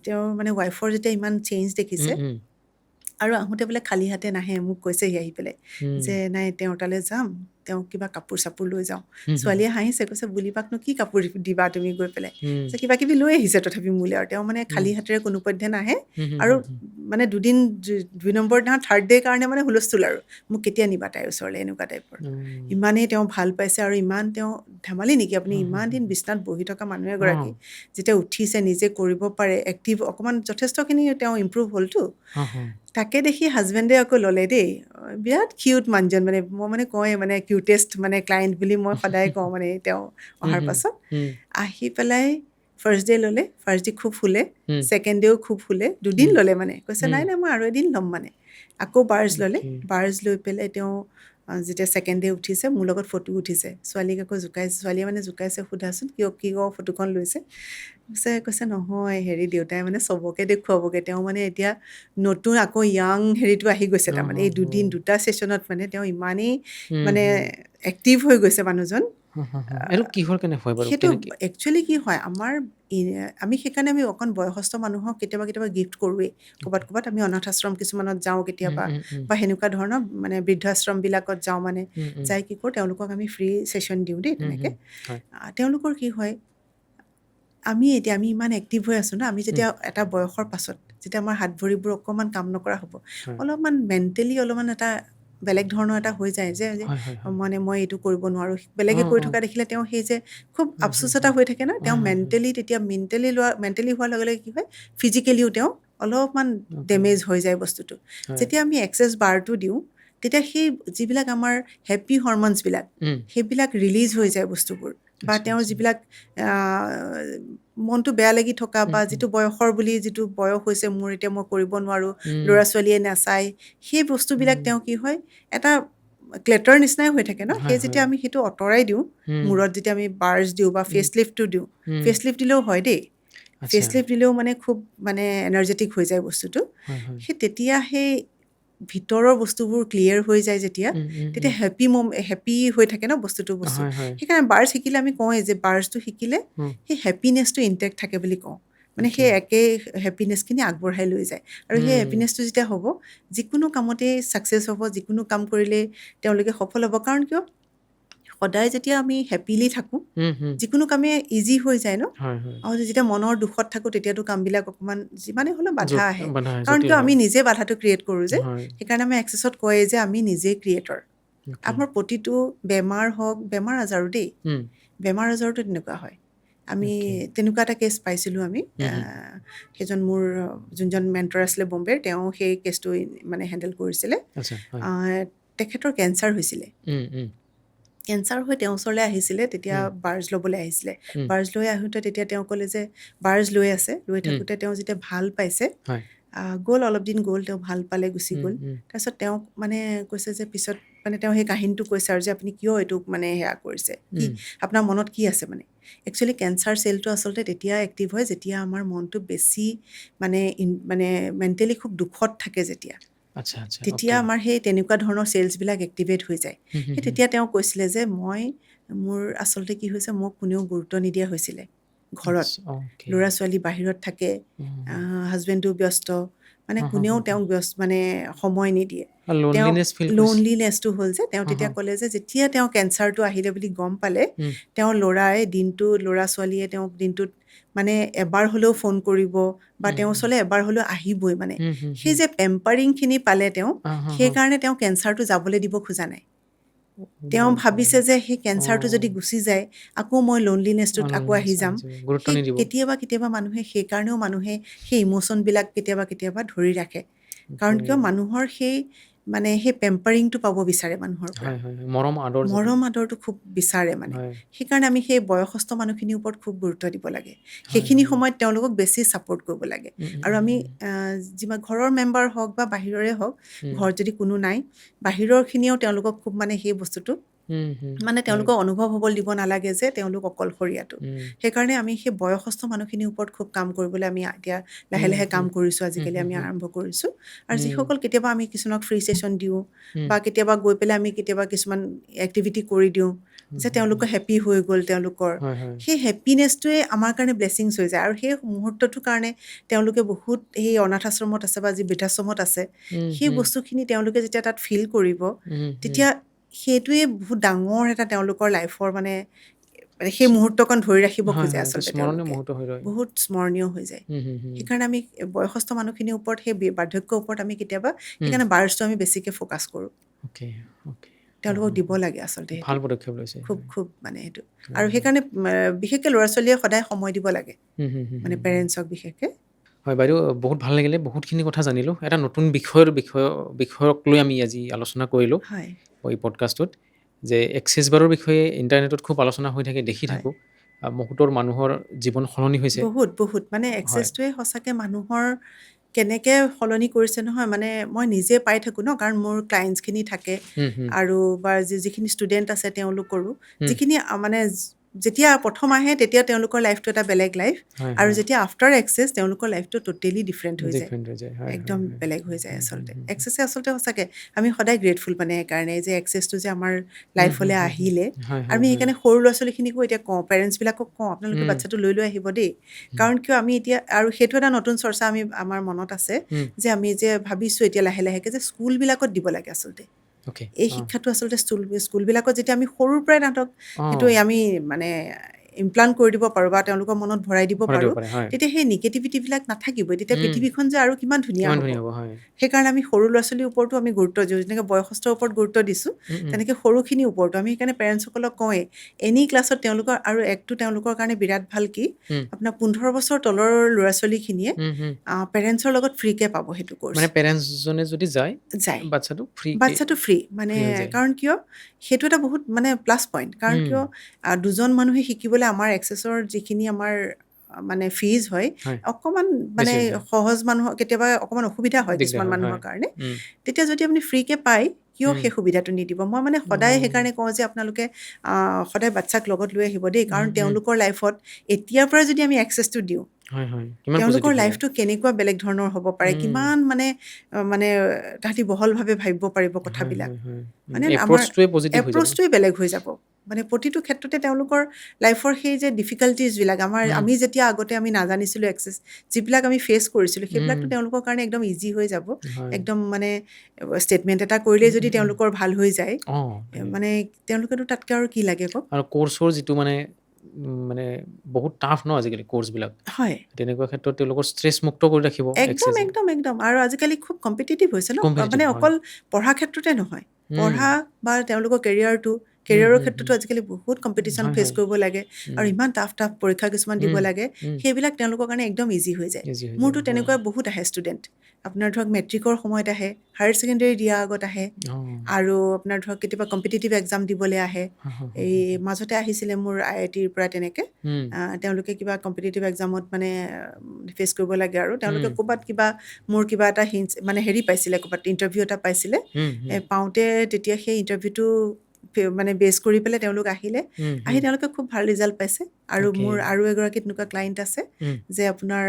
তেওঁৰ মানে ৱাইফৰ যেতিয়া ইমান চেঞ্জ দেখিছে আৰু আহোঁতে বোলে খালী হাতে নাহে, মোক কৈছেহি আহি পেলাই যে নাই তেওঁৰ তালৈ যাম, তেওঁক কিবা কাপোৰ চাপোৰ লৈ যাওঁ। ছোৱালীয়ে হাঁহিছে, কৈছে বুলিবাকনো কি কাপোৰ দিবা তুমি গৈ পেলাই। যে কিবা কিবি লৈ আহিছে তথাপি মোলৈ আৰু তেওঁ মানে খালী হাতেৰে কোনোপধ্যে নাহে। আৰু মানে 2 নম্বৰ দিনা থাৰ্ড ডে কাৰণে মানে হুলস্থুল আৰু মোক কেতিয়া নিবা তাইৰ ওচৰলৈ এনেকুৱা টাইপৰ। ইমানেই তেওঁ ভাল পাইছে আৰু ইমান তেওঁ ধেমালি নেকি আপুনি ইমান দিন বিচনাত বহি থকা মানুহ এগৰাকী যেতিয়া উঠিছে নিজে কৰিব পাৰে, এক্টিভ অকণমান যথেষ্টখিনি তেওঁ ইম্প্ৰুভ হ'লতো। তাকে দেখি হাজবেণ্ডে আকৌ ল'লে দেই। বিৰাট কিউট মানুহজন মানে মই মানে কওঁৱেই মানে কিউটেষ্ট মানে ক্লায়েণ্ট বুলি মই সদায় কওঁ মানে তেওঁ অহাৰ পাছত। আহি পেলাই ফাৰ্ষ্ট ডে ল'লে। ফাৰ্ষ্ট ডে খুব শুলে। ছেকেণ্ড ডেও খুব শুলে। 2 দিন ল'লে মানে। কৈছে নাই নাই মই আৰু এদিন ল'ম মানে। আকৌ বাৰ্জ ল'লে। বাৰ্জ লৈ পেলাই তেওঁ যেতিয়া ছেকেণ্ড ডে উঠিছে মোৰ লগত ফটো উঠিছে। ছোৱালীক আকৌ জোকাইছে, ছোৱালীয়ে মানে জোকাইছে সোধাচোন কি ফটোখন লৈছে। কৈছে নহয় হেৰি দেউতাই মানে চবকে দেখুৱাবগৈ। তেওঁ মানে এতিয়া নতুন আকৌ য়াং হেৰিটো আহি গৈছে তাৰমানে এই 2টা ছেশ্যনত মানে তেওঁ ইমানেই মানে এক্টিভ হৈ গৈছে মানুহজন। এইটো কিহৰ কাৰণে হয় বাৰু? সেইটো একচুৱেলি কি হয় আমি সেইকাৰণে আমি অকণ বয়সস্থ মানুহক কেতিয়াবা গিফ্ট কৰোঁৱেই। ক'ৰবাত আমি অনাথ আশ্ৰম কিছুমানত যাওঁ কেতিয়াবা বা সেনেকুৱা ধৰণৰ মানে বৃদ্ধাশ্ৰমবিলাকত যাওঁ মানে যাই কি কৰোঁ তেওঁলোকক আমি ফ্ৰী ছেশ্যন দিওঁ দেই তেনেকৈ। তেওঁলোকৰ কি হয় আমি ইমান এক্টিভ হৈ আছোঁ ন, আমি যেতিয়া এটা বয়সৰ পাছত যেতিয়া আমাৰ হাত ভৰিবোৰ অকণমান কাম নকৰা হ'ব, অলপমান মেণ্টেলি অলপমান এটা বেলেগ ধৰণৰ এটা হৈ যায় যে মানে মই এইটো কৰিব নোৱাৰোঁ। বেলেগে কৰি থকা দেখিলে তেওঁ সেই যে খুব আফচোচ এটা হৈ থাকে ন, তেওঁ মেণ্টেলি হোৱাৰ লগে লগে কি হয় ফিজিকেলিও তেওঁ অলপমান ডেমেজ হৈ যায় বস্তুটো। যেতিয়া আমি এক্সেছ বাৰটো দিওঁ তেতিয়া সেই যিবিলাক আমাৰ হেপ্পী হৰম'নছবিলাক সেইবিলাক ৰিলিজ হৈ যায় বস্তুবোৰ। বা তেওঁৰ যিবিলাক মনটো বেয়া লাগি থকা বা যিটো বয়সৰ বুলি যিটো বয়স হৈছে মোৰ এতিয়া মই কৰিব নোৱাৰোঁ, ল'ৰা ছোৱালীয়ে নাচায়, সেই বস্তুবিলাক তেওঁ কি হয় এটা ক্লেটাৰ নিচিনাই হৈ থাকে ন। সেই যেতিয়া আমি সেইটো আঁতৰাই দিওঁ, মূৰত যেতিয়া আমি বাৰ্জ দিওঁ বা ফেচ লিফ্টটো দিওঁ, ফেচ লিফ্ট দিলেও হয় দেই। ফেচ লিফ্ট দিলেও মানে খুব মানে এনাৰ্জেটিক হৈ যায় বস্তুটো। সেই তেতিয়া সেই ভিতৰৰ বস্তুবোৰ ক্লিয়াৰ হৈ যায় যেতিয়া, তেতিয়া হেপী হৈ থাকে ন বস্তু। হয় হয় সেইকাৰণে বাৰ্ডছ শিকিলে আমি কওঁৱেই যে বাৰ্ডছটো শিকিলে সেই হেপিনেছটো ইনটেক্ট থাকে বুলি কওঁ। মানে সেই একেই হেপিনেছখিনি আগবঢ়াই লৈ যায়। আৰু সেই হেপিনেছটো যেতিয়া হ'ব, যিকোনো কামতেই ছাকচেছ হ'ব, যিকোনো কাম কৰিলে তেওঁলোকে সফল হ'ব। কাৰণ কিয় সদায় যেতিয়া আমি হেপিলি থাকোঁ, যিকোনো কামেই ইজি হৈ যায় ন। হয় হয় আৰু যেতিয়া মনৰ দুখত থাকোঁ, তেতিয়াতো কামবিলাক অকণমান যিমানে হ'লেও বাধা আহে। বাধা আহে, কাৰণ জটিল কিয় হয়। আমি নিজে বাধাটো ক্ৰিয়েট কৰোঁ যে। হয় সেইকাৰণে আমি এক্সেছত কয় যে আমি নিজেই ক্ৰিয়েটৰ। Okay. আমাৰ প্ৰতিটো বেমাৰ হওক, বেমাৰ আজাৰো দেই, উম, বেমাৰ আজাৰতো তেনেকুৱা হয়। আমি Okay. তেনেকুৱা এটা কেছ পাইছিলোঁ আমি। সেইজন মোৰ যোনজন মেণ্টৰ আছিলে বম্বেৰ, তেওঁ সেই কেছটো মানে হেণ্ডেল কৰিছিলে। আচ্ছা হয় তেখেতৰ কেঞ্চাৰ হৈছিলে। উম, উম, কেঞ্চাৰ হৈ তেওঁৰ ওচৰলৈ আহিছিলে, তেতিয়া বাৰ্জ ল'বলৈ আহিছিলে। উম, বাৰ্জ লৈ আহোঁতে তেতিয়া তেওঁ ক'লে যে বাৰ্জ লৈ আছে, লৈ থাকোঁতে তেওঁ যেতিয়া ভাল পাইছে, হয় গ'ল অলপ দিন গ'ল, তেওঁ ভাল পালে, গুচি গ'ল। উম, তাৰপিছত তেওঁক মানে কৈছে যে পিছত মানে তেওঁ সেই কাহিনীটো কৈছে আৰু যে আপুনি কিয় এইটোক মানে সেয়া কৰিছে, কি আপোনাৰ মনত কি আছে মানে। একচুৱেলি কেঞ্চাৰ চেলটো আচলতে তেতিয়া এক্টিভ হয় যেতিয়া আমাৰ মনটো বেছি মানে মেণ্টেলি খুব দুখত থাকে যেতিয়া। আচ্ছা আচ্ছা তেতিয়া আমাৰ সেই তেনেকুৱা ধৰণৰ চেলছবিলাক এক্টিভেট হৈ যায়। সেই তেতিয়া তেওঁ কৈছিলে যে মোৰ আচলতে কি হৈছে, মোক কোনেও গুৰুত্ব নিদিয়া হৈছিলে ঘৰত। ল'ৰা ছোৱালী বাহিৰত থাকে, হাজবেণ্ডো ব্যস্ত, মানে কোনেও তেওঁক মানে সময় নিদিয়ে। তেওঁ লোনলিনেছ ফিল কৰিছে লোনলিনেছটো হ'ল যে তেওঁ তেতিয়া ক'লে যে যেতিয়া তেওঁ কেঞ্চাৰটো আহিলে বুলি গম পালে, তেওঁৰ ল'ৰা ছোৱালীয়ে তেওঁক দিনটোত মানে এবাৰ হ'লেও ফোন কৰিব বা তেওঁৰ ওচৰলৈ এবাৰ হ'লেও আহিবই মানে। সেই যে পেম্পাৰিংখিনি পালে তেওঁ, সেইকাৰণে তেওঁ কেঞ্চাৰটো যাবলৈ দিব খোজা নাই। তেওঁ ভাবিছে যে সেই কেঞ্চাৰটো যদি গুচি যায়, আকৌ মই লোনলিনেছটোত আকৌ আহি যাম। গুৰুত্ব সেই নিদিব কেতিয়াবা মানুহে সেইকাৰণেও সেই ইম'শ্যনবিলাক কেতিয়াবা ধৰি ৰাখে। কাৰণ কিয় মানুহৰ সেই পেম্পাৰিংটো পাব বিচাৰে মানুহৰ পৰা। হয় হয় মৰম আদৰ যিটো মৰম আদৰটো খুব বিচাৰে মানে। হয় সেইকাৰণে আমি সেই বয়সস্থ মানুহখিনিৰ ওপৰত খুব গুৰুত্ব দিব লাগে। হয় সেইখিনি হয় সময়ত তেওঁলোকক বেছি ছাপোৰ্ট কৰিব লাগে। আৰু আমি যিমান ঘৰৰ মেম্বাৰ হওক বা বাহিৰৰে হওক, ঘৰত যদি কোনো নাই, বাহিৰৰখিনিয়েও তেওঁলোকক খুব মানে সেই বস্তুটো মানে তেওঁলোকক অনুভৱ হ'বলৈ দিব নালাগে যে তেওঁলোক অকলশৰীয়াটো। সেইকাৰণে আমি সেই বয়সস্থ মানুহখিনিৰ ওপৰত খুব কাম কৰিবলৈ আমি এতিয়া লাহে লাহে কাম কৰিছোঁ। আজিকালি আমি আৰম্ভ কৰিছোঁ। আৰু যিসকল কেতিয়াবা আমি কিছুমানক ফ্ৰী ছেশ্যন দিওঁ বা কেতিয়াবা গৈ পেলাই আমি কেতিয়াবা কিছুমান এক্টিভিটি কৰি দিওঁ যে তেওঁলোকৰ হেপী হৈ গ'ল, তেওঁলোকৰ হয় হয় সেই হেপিনেছটোৱে আমাৰ কাৰণে ব্লেছিংছ হৈ যায়। আৰু সেই মুহূৰ্তটোৰ কাৰণে তেওঁলোকে বহুত সেই অনাথ আশ্ৰমত আছে বা যি বৃদ্ধাশ্ৰমত আছে, সেই বস্তুখিনি তেওঁলোকে যেতিয়া তাত ফিল কৰিব, তেতিয়া সেইটোৱে বহুত ডাঙৰ এটা তেওঁলোকৰ লাইফৰ মানে সেই মুহূৰ্তকণ ধৰি ৰাখিব হয় খোজে হয় এইটো আচলতে স্মৰণীয় তেওঁলোকে। মুহূৰ্ত হৈ ৰয় বহুত স্মৰণীয় হৈ যায়। সেইকাৰণে আমি বয়সস্থ মানুহখিনিৰ ওপৰত, সেই বাৰ্ধক্যৰ ওপৰত আমি কেতিয়াবা সেইকাৰণে বাৰ্জটো আমি বেছিকৈ ফ'কাছ কৰোঁ। অ'কে অ'কে তেওঁলোকক দিব লাগে আচলতে ভাল সেইটো। পদক্ষেপ লৈছে খুব মানে সেইটো। আৰু সেইকাৰণে বিশেষকৈ ল'ৰা ছোৱালীয়ে সদায় সময় দিব লাগে, মানে পেৰেণ্টছক বিশেষকৈ। হয় বাইদেউ, বহুত ভাল লাগিলে, বহুতখিনি কথা জানিলোঁ। এটা নতুন বিষয়ক লৈ আমি আজি আলোচনা কৰিলোঁ হয় এই পডকাষ্টটোত, যে এক্সেছ বাৰৰ বিষয়ে ইণ্টাৰনেটত খুব আলোচনা হৈ থাকে, দেখি হয় থাকোঁ। বহুতৰ মানুহৰ জীৱন সলনি হৈছে। বহুত মানে হয় এক্সেছটোৱে সঁচাকৈ মানুহৰ কেনেকৈ সলনি কৰিছে নহয়, মানে মই নিজে পাই থাকোঁ ন, কাৰণ মোৰ ক্লায়েণ্টছখিনি থাকে আৰু বা যিখিনি ষ্টুডেণ্ট আছে তেওঁলোকৰো, যিখিনি মানে যেতিয়া প্ৰথম আহে তেতিয়া তেওঁলোকৰ লাইফটো এটা বেলেগ লাইফ, হয় আৰু হয় যেতিয়া আফটাৰ এক্সেছ তেওঁলোকৰ লাইফটো ট'টেলি ডিফাৰেণ্ট হৈ যায়, ডিফাৰেণ্ট হৈ যায় হয় একদম হয় হয় বেলেগ হৈ যায় আচলতে। এক্সেছে আচলতে সঁচাকৈ আমি সদায় গ্ৰেটফুল মানে সেইকাৰণে যে এক্সেছটো যে আমাৰ লাইফলৈ আহিলে। হয় হয় আমি হয় সেইকাৰণে সৰু ল'ৰা ছোৱালীখিনিকো এতিয়া কওঁ, পেৰেণ্টছবিলাকক কওঁ, আপোনালোকে বাচ্ছাটো লৈ আহিব দেই। কাৰণ কিয় আমি এতিয়া, আৰু সেইটো এটা নতুন চৰ্চা আমাৰ মনত আছে, যে আমি যে ভাবিছোঁ এতিয়া লাহে লাহেকৈ যে স্কুলবিলাকত দিব লাগে আচলতে। অ'কে এই শিক্ষাটো আচলতে স্কুলবিলাকত যেতিয়া আমি সৰুৰ পৰাই তাহাঁতক সেইটো আমি মানে ইমপ্লাণ্ট কৰি দিব পাৰোঁ বা তেওঁলোকৰ মনত ভৰাই দিব পাৰোঁ, পাৰে হয় তেতিয়া সেই নিগেটিভিটিবিলাক নাথাকিবই। তেতিয়া পৃথিৱীখন যে আৰু কিমান ধুনীয়া হ'ব। হয় সেইকাৰণে আমি সৰু ল'ৰা ছোৱালীৰ ওপৰতো আমি গুৰুত্ব দিওঁ, যেনেকৈ বয়সস্থৰ ওপৰত গুৰুত্ব দিছোঁ, তেনেকৈ সৰুখিনিৰ ওপৰতো আমি সেইকাৰণে পেৰেণ্টছসকলক কওঁৱেই, এনি ক্লাছত তেওঁলোকৰ, আৰু একটো তেওঁলোকৰ কাৰণে বিৰাট ভাল কি, আপোনাৰ 15 বছৰ তলৰ ল'ৰা ছোৱালীখিনিয়ে পেৰেণ্টছৰ লগত ফ্ৰীকৈ পাব সেইটো ক'ৰ্চ। মানে পেৰেণ্টছজনে যদি যায়, যায় বাচ্ছাটো ফ্ৰী মানে, হৈ যায়। কাৰণ কিয় সেইটো এটা বহুত মানে প্লাছ পইণ্ট। কাৰণ কিয় দুজন মানুহে শিকিবলৈ আমাৰ এক্সেছৰ যিখিনি আমাৰ মানে ফিজ হয়, অকণমান মানে বেছি হৈ যায়, সহজ মানুহৰ কেতিয়াবা অকণমান অসুবিধা হয় দিগদাৰ কিছুমান হয় মানুহৰ হয় কাৰণে। তেতিয়া যদি আপুনি ফ্ৰীকৈ পায়, কিয় সেই সুবিধাটো নিদিব। মই মানে সদায় সেইকাৰণে কওঁ যে আপোনালোকে সদায় বাচ্ছাক লগত লৈ আহিব দেই, কাৰণ তেওঁলোকৰ লাইফত এতিয়াৰ পৰা যদি আমি এক্সেছটো দিওঁ, হয়, হয়। কিমান তেওঁলোকৰ পজিটিভ হ'ব। লাইফটো কেনেকুৱা বেলেগ ধৰণৰ হ'ব পাৰে, কিমান মানে তাহাঁতি বহলভাৱে ভাবিব পাৰিব হয়, কথাবিলাক। হয়, হয়। মানে আমাৰ এপ্ৰ'চটোৱে পজিটিভ হৈ যাব। এপ্ৰ'চটোৱে বেলেগ হৈ যাব। মানে প্ৰতিটো ক্ষেত্ৰতে তেওঁলোকৰ লাইফৰ সেই যে ডিফিকাল্টিজবিলাক আমি যেতিয়া আগতে আমি নাজানিছিলোঁ যিবিলাক আমি ফেচ কৰিছিলোঁ, সেইবিলাকতো তেওঁলোকৰ কাৰণে একদম ইজি হৈ যাব। হয়। একদম মানে ষ্টেটমেণ্ট এটা কৰিলেই যদি তেওঁলোকৰ ভাল হৈ যায়, তাকে। মানে তেওঁলোকেতো তাতকৈ আৰু কি লাগে কওক? আৰু কোৰ্চৰ যিটো মানে বহুত টাফ ন আজিকালি কোৰ্চবিলাক। হয়। তেনেকুৱা ক্ষেত্ৰত তেওঁলোকৰ ষ্ট্ৰেছ মুক্ত কৰি ৰাখিব একদম, এক্সেছে। একদম, একদম। আৰু আজিকালি খুব কম্পিটিটিভ হৈছে ন? কম্পিটিটিভ মানে হয়। অকল পঢ়া ক্ষেত্ৰতে নহয়। উম, পঢ়া বা তেওঁলোকৰ হুম, কেৰিয়াৰৰ হুম, ক্ষেত্ৰতো হুম। আজিকালি বহুত কম্পিটিশ্যন হয়, ফেচ হয়। কৰিব লাগে আৰু উম, ইমান টাফ পৰীক্ষা কিছুমান দিব উম, লাগে। উম। সেইবিলাক তেওঁলোকৰ কাৰণে একদম ইজি হৈ যায়। ইজি হৈ যায়। মোৰতো হয়। তেনেকুৱা বহুত আহে ষ্টুডেণ্ট। আপোনাৰ ধৰক মেট্ৰিকৰ সময়ত আহে, হায়াৰ ছেকেণ্ডেৰী দিয়াৰ আগত আহে অ'। আৰু আপোনাৰ ধৰক কেতিয়াবা কম্পিটিটিভ এক্সাম দিবলৈ আহে। হ, হ, হ, এই হ। মাজতে আহিছিলে মোৰ IITৰ পৰা তেনেকৈ। উম, তেওঁলোকে কিবা কম্পিটিটিভ এক্সামত মানে ফেচ কৰিব লাগে আৰু তেওঁলোকে উম, ক'ৰবাত মোৰ কিবা এটা মানে হেৰি পাইছিলে, ক'ৰবাত ইণ্টাৰভিউ এটা পাইছিলে। হুম, হুম, পাওঁতে তেতিয়া সেই ইণ্টাৰভিউটো মানে বেছ কৰি পেলাই তেওঁলোক আহিলে। আহি হুম। তেওঁলোকে খুব ভাল ৰিজাল্ট পাইছে। আৰু অ'কে। মোৰ আৰু এগৰাকী তেনেকুৱা ক্লাইণ্ট আছে উম, যে আপোনাৰ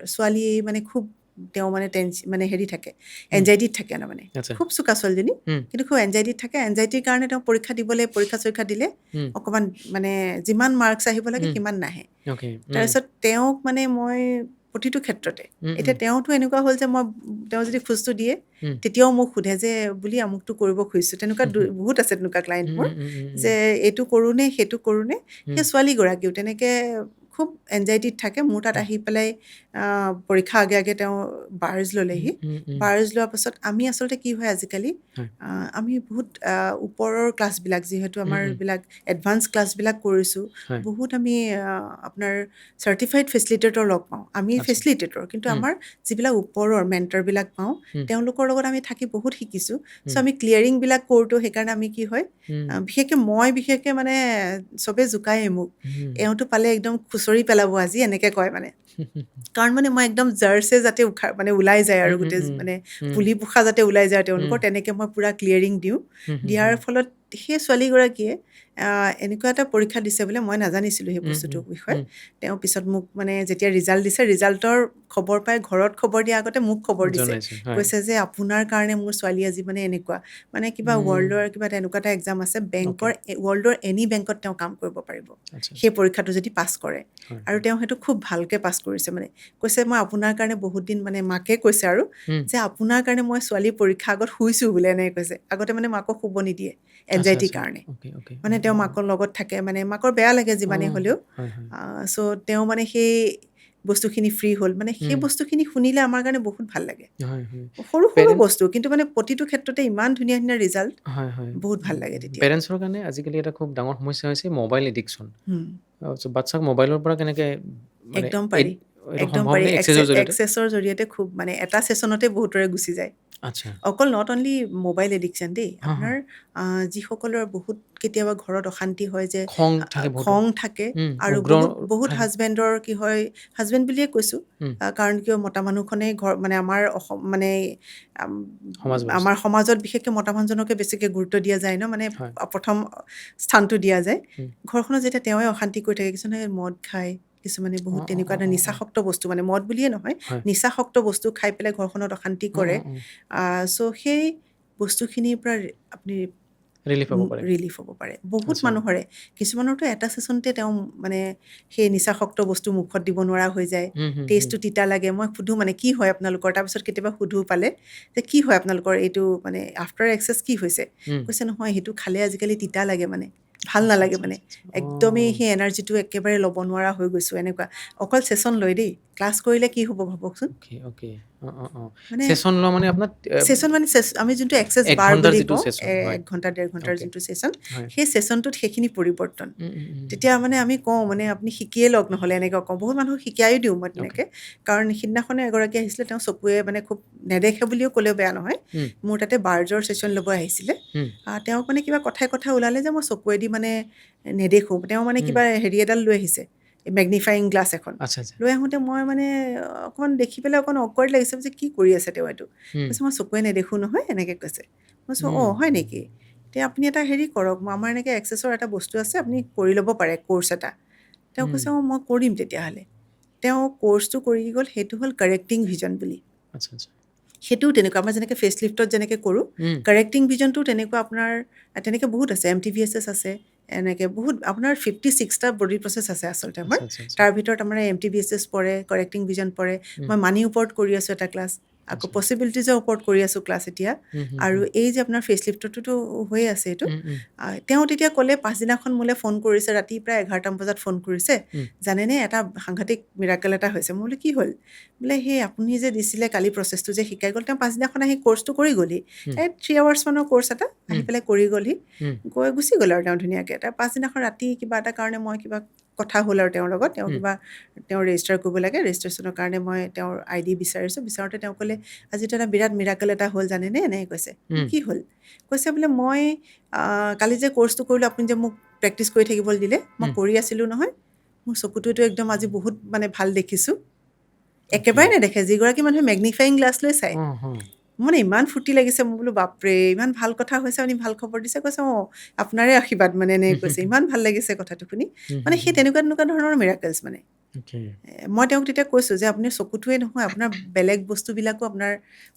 ছোৱালী মানে খুব তেওঁ মানে মানে হেৰি থাকে, উম। এনজাইটিত থাকে মানে। আচ্ছা। খুব চোকা ছোৱালীজনী, উম, কিন্তু খুব এনজাইটিত থাকে। এনজাইটিৰ কাৰণে তেওঁ পৰীক্ষা-চৰীক্ষা দিলে উম, অকণমান মানে যিমান মাৰ্কছ আহিব লাগে উম। সিমান নাহে। অ'কে। তাৰপিছত তেওঁক মানে মই প্ৰতিটো ক্ষেত্ৰতে, উম, উম, এতিয়া তেওঁতো এনেকুৱা হ'ল যে তেওঁ যদি খোজটো দিয়ে, উম। তেতিয়াও মোক সোধে যে বুলি আমুকটো কৰিব খুজিছোঁ। তেনেকুৱা হুম, হুম। বহুত আছে তেনেকুৱা ক্লাইণ্ট উম, মোৰ, উম, উম, উম, উম। যে এইটো কৰোঁনে, সেইটো কৰোঁনে। উম, সেই ছোৱালীগৰাকীও তেনেকৈ খুব এনজাইটিত থাকে। মোৰ তাত উম, আহি পেলাই পৰীক্ষা আগে আগে তেওঁ বাৰ্জ উম, ল'লেহি। উম, উম। বাৰ্জ লোৱাৰ পাছত আমি আচলতে কি হয় আজিকালি, হয়। আমি বহুত ওপৰৰ ক্লাছবিলাক, যিহেতু উম, আমাৰ উম। এইবিলাক এডভান্স ক্লাছবিলাক কৰিছোঁ, হয়। বহুত আমি আপোনাৰ চাৰ্টিফাইড ফেচিলিটেটৰ লগ পাওঁ। আমি আচ্ছা। ফেচিলিটেটৰ, কিন্তু উম, আমাৰ যিবিলাক ওপৰৰ মেণ্টৰবিলাক পাওঁ, উম, তেওঁলোকৰ লগত আমি থাকি বহুত শিকিছোঁ। চ' উম, আমি ক্লিয়াৰিংবিলাক কৰোঁতো, সেইকাৰণে আমি কি হয়, উম, বিশেষকৈ মানে চবেই জোকায়ে মোক। উম। এওঁটো পালে একদম খুচৰি পেলাব আজি, এনেকৈ কয় মানে। কাৰণ মানে মই একদম জাৰ্চে যাতে মানে ওলাই যায় আৰু উম, উম, গোটেই উম, মানে উম, পুলি পোখা যাতে ওলাই যায় উম, তেওঁলোকৰ, তেনেকৈ মই পূৰা ক্লিয়াৰিং দিওঁ। হুম, হুম, দিয়াৰ হুম, ফলত সেই ছোৱালীগৰাকীয়ে এনেকুৱা এটা পৰীক্ষা দিছে বোলে, মই নাজানিছিলোঁ সেই উম, বস্তুটোৰ হুম, বিষয়ে। উম। তেওঁ পিছত মোক মানে যেতিয়া ৰিজাল্ট দিছে, ৰিজাল্টৰ খবৰ পাই ঘৰত খবৰ দিয়াৰ আগতে মোক খবৰ দিছে। জনাইছে। হয়। কৈছে যে আপোনাৰ কাৰণে মোৰ ছোৱালী আজি মানে এনেকুৱা, মানে কিবা উম, ৱৰ্ল্ডৰ কিবা তেনেকুৱা এটা এক্সাম আছে, অ'কে। ৱৰ্ল্ডৰ এনি বেংকত তেওঁ কাম কৰিব পাৰিব, আচ্ছা, সেই আচ্ছা। পৰীক্ষাটো যদি পাছ কৰে। হয়, আৰু হয়। তেওঁ সেইটো খুব ভালকৈ পাছ কৰিছে মানে। কৈছে মই আপোনাৰ কাৰণে বহুত দিন, মানে মাকে কৈছে আৰু উম, যে আপোনাৰ কাৰণে মই ছোৱালী পৰীক্ষা আগত শুইছোঁ বোলে, এনেকৈ কৈছে। আগতে মানে মাকক শুব নিদিয়ে আচ্ছা, এনজাইটিৰ আচ্ছা। কাৰণে। Okay, okay. মানে তেওঁ মাকৰ লগত থাকে, মানে মাকৰ বেয়া লাগে যিমানেই অ', হ'লেও। হয়, হয়। চ' তেওঁ মানে সেই বস্তুখিনি ফ্ৰী হ'ল। মানে সেই উম, বস্তুখিনি শুনিলে আমাৰ কাৰণে বহুত ভাল লাগে। হয়, হয়। সৰু সৰু পেৰেণ্ট বস্তু, কিন্তু মানে প্ৰতিটো ক্ষেত্ৰতে ইমান ধুনীয়া ধুনীয়া ৰিজাল্ট, হয়, হয়। বহুত ভাল লাগে তেতিয়া। পেৰেণ্টছৰ কাৰণে আজিকালি এটা খুব ডাঙৰ সমস্যা হৈছে মোবাইল এডিকশ্যন। হুম, বাচ্চাক মোবাইলৰ পৰা কেনেকে মানে একদম পাৰি। এইটো একদম সম্ভৱ পাৰি। নে এক্সেছৰ জৰিয়তে? এক্সেছৰ জৰিয়তে খুব মানে এটা ছেছনতে বহুতৰে গুচি যায়। আচ্ছা। অকল নট অনলি মোবাইল এডিকশ্যন দেই, হা, হা। আপোনাৰ যিসকলৰ বহুত কেতিয়াবা ঘৰত অশান্তি হয়, যে খং থাকে বহুতৰ। খং থাকে, আৰু উগ্ৰ বহুত বহুত থাকে। হাজবেণ্ডৰ কি হয়, হাজবেণ্ড বুলিয়ে কৈছোঁ, উম, কাৰণ কিয় মতা মানুহখনেই মানে আমাৰ মানে আম, সমাজ আমাৰ ব্যৱস্থা। সমাজত বিশেষকৈ মতা মানুহজনকে বেছিকৈ গুৰুত্ব দিয়া যায় ন, মানে হয়। প্ৰথম স্থানটো দিয়া যায়। উম। ঘৰখনত যেতিয়া তেওঁৱে অশান্তি কৰি থাকে, কিছুমানে মদ খায়, কিছুমানে বহুত অ', অ', তেনেকুৱা অ', এটা অ', অ'। নিচাসক্ত বস্তু, মানে মদ বুলিয়ে নহয়, হয়। নিচাসক্ত বস্তু খাই পেলাই ঘৰখনত অশান্তি অ', কৰে। অ', অ'। চ' সেই বস্তুখিনিৰ পৰা আপুনি ৰিলিফ পাব পাৰে। ৰিলিফ হ'ব পাৰে বহুত আচ্ছা। মানুহৰে। কিছুমানৰতো এটা ছেছনতে তেওঁ মানে সেই নিচাসক্ত বস্তু মুখত দিব নোৱাৰা হৈ যায়। হুম, হুম, হুম। টেষ্টটো তিতা লাগে। মই সুধোঁ মানে কি হয় আপোনালোকৰ, তাৰপিছত কেতিয়াবা সুধোঁ পালে যে কি হয় আপোনালোকৰ এইটো মানে আফটাৰ এক্সেছ কি হৈছে। উম। কৈছে নহয় সেইটো খালে আজিকালি তিতা লাগে, মানে ভাল আচ্ছা, নালাগে, আচ্ছা, মানে আচ্ছা, আচ্ছা। একদমেই অ'। সেই এনাৰ্জিটো একেবাৰে ল'ব নোৱাৰা হৈ গৈছোঁ এনেকুৱা। অকল ছেছন লয় দেই, ক্লাছ কৰিলে কি হ'ব ভাবকচোন। Okay, okay. অ', অ', অ'। মানে ছেছন লোৱা মানে আপোনাৰ ছেছন মানে আমি যোনটো এক্সেছ ১ বাৰ ঘণ্টাৰ বুলি যিটো কওঁ, ছেছন হয়। 1 ঘণ্টা 1.5 ঘণ্টাৰ অ'কে। যোনটো ছেছন, হয়। সেই ছেছনটোত সেইখিনি পৰিৱৰ্তন। উম, উম, উম। তেতিয়া মানে আমি কওঁ, মানে আপুনি শিকিয়ে লওক নহ'লে, এনেকৈ কওঁ। বহুত মানুহক শিকায়ো দিওঁ মই অ'কে। তেনেকৈ। কাৰণ সিদিনাখনে এগৰাকী আহিছিলে, তেওঁ চকুৱে মানে খুব নেদেখে বুলিও ক'লেও বেয়া নহয়। উম, মোৰ তাতে বাৰ্জৰ ছেছন ল'ব আহিছিলে। হুম, তেওঁক মানে কিবা কথাই ওলালে যে মই চকুৱেদি মানে নেদেখোঁ। তেওঁ মানে হুম। কিবা হেৰি এডাল লৈ আহিছে, মেগনিফাইং গ্লাছ এখন। আচ্ছা, আচ্ছা। লৈ আহোঁতে মই মানে অকণমান দেখি পেলাই অকণ অকৱাৰ্ড লাগিছে যে কি কৰি আছে তেওঁ এইটো। হুম, কৈছে মই চকুৱে নেদেখোঁ নহয়, এনেকৈ কৈছে। মই কৈছোঁ হুম, হয় নেকি? এতিয়া আপুনি এটা হেৰি কৰক, আমাৰ এনেকৈ এক্সেছৰ এটা বস্তু আছে, আপুনি কৰি ল'ব পাৰে ক'ৰ্চ এটা। তেওঁ কৈছে মই কৰিম তেতিয়াহ'লে। তেওঁ কোৰ্চটো কৰি গ'ল, সেইটো হ'ল কাৰেক্টিং ভিজন বুলি। আচ্ছা আচ্ছা সেইটোও তেনেকুৱা, আমাৰ যেনেকৈ ফেচ লিফ্টত যেনেকৈ কৰোঁ, কাৰেক্টিং ভিজনটো তেনেকুৱা আপোনাৰ তেনেকৈ বহুত আছে, MTVSS আছে, এনেকৈ বহুত আপোনাৰ 56টা বডি প্ৰচেছ আছে আচলতে আমাৰ। আচ্ছা আচ্ছা আচ্ছা তাৰ ভিতৰত আমাৰ MTVSS পৰে, কাৰেক্টিং ভিজন পৰে, মই মানিৰ ওপৰত কৰি আছোঁ এটা ক্লাছ, আকৌ আচ্ছা। পচিবিলিটিজৰ ওপৰত কৰি আছোঁ ক্লাছ এতিয়া, আৰু এই যে আপোনাৰ ফেচ লিফ্টটোতো হৈয়ে আছে এইটো। তেওঁ তেতিয়া ক'লে, পাছদিনাখন মোলৈ ফোন কৰিছে, ৰাতি প্ৰায় 11টা বজাত ফোন কৰিছে, জানেনে এটা সাংঘাতিক মিৰাকেল এটা হৈছে। মই বোলো কি হ'ল? বোলে সেই আপুনি যে দিছিলে কালি প্ৰচেছটো যে শিকাই গ'ল, তেওঁ পাছদিনাখন আহি কোৰ্চটো কৰি গ'লহি, 3 hours মানৰ কোৰ্চ এটা আহি পেলাই কৰি গ'লহি, গৈ গুচি গ'ল আৰু তেওঁ ধুনীয়াকৈ। তাৰ পাছদিনাখন ৰাতি কিবা এটা কাৰণে মই কিবা কথা হ'ল আৰু তেওঁৰ লগত, তেওঁ কিবা তেওঁ ৰেজিষ্টাৰ কৰিব লাগে, ৰেজিষ্ট্ৰেশ্যনৰ কাৰণে মই তেওঁৰ ID বিচাৰিছোঁ, বিচাৰোঁতে তেওঁ ক'লে আজিতো এটা বিৰাট মিৰাকেল এটা হ'ল জানেনে, এনেকৈ কৈছে। কি হ'ল? কৈছে বোলে মই কালি যে কোৰ্চটো কৰিলোঁ, আপুনি যে মোক প্ৰেক্টিছ কৰি থাকিবলৈ দিলে, মই কৰি আছিলোঁ নহয়, মোৰ চকুটোতো একদম আজি বহুত মানে ভাল দেখিছোঁ। একেবাৰে নেদেখে, যিগৰাকী মানুহে মেগনিফাইং গ্লাছ লৈ চায়, মানে ইমান ফূৰ্তি লাগিছে। মই বোলো বাপৰে, ইমান ভাল কথা হৈছে, আপুনি ভাল খবৰ দিছে। কৈছে আপোনাৰে আশীৰ্বাদ, মানে এনেকৈ কৈছে, ইমান ভাল লাগিছে কথাটো শুনি। মানে সেই তেনেকুৱা ধৰণৰ মিৰাকেলছ মানে। মই তেওঁক তেতিয়া কৈছোঁ যে আপুনি চকুটোৱে নহয়, আপোনাৰ বেলেগ বস্তুবিলাকো আপোনাৰ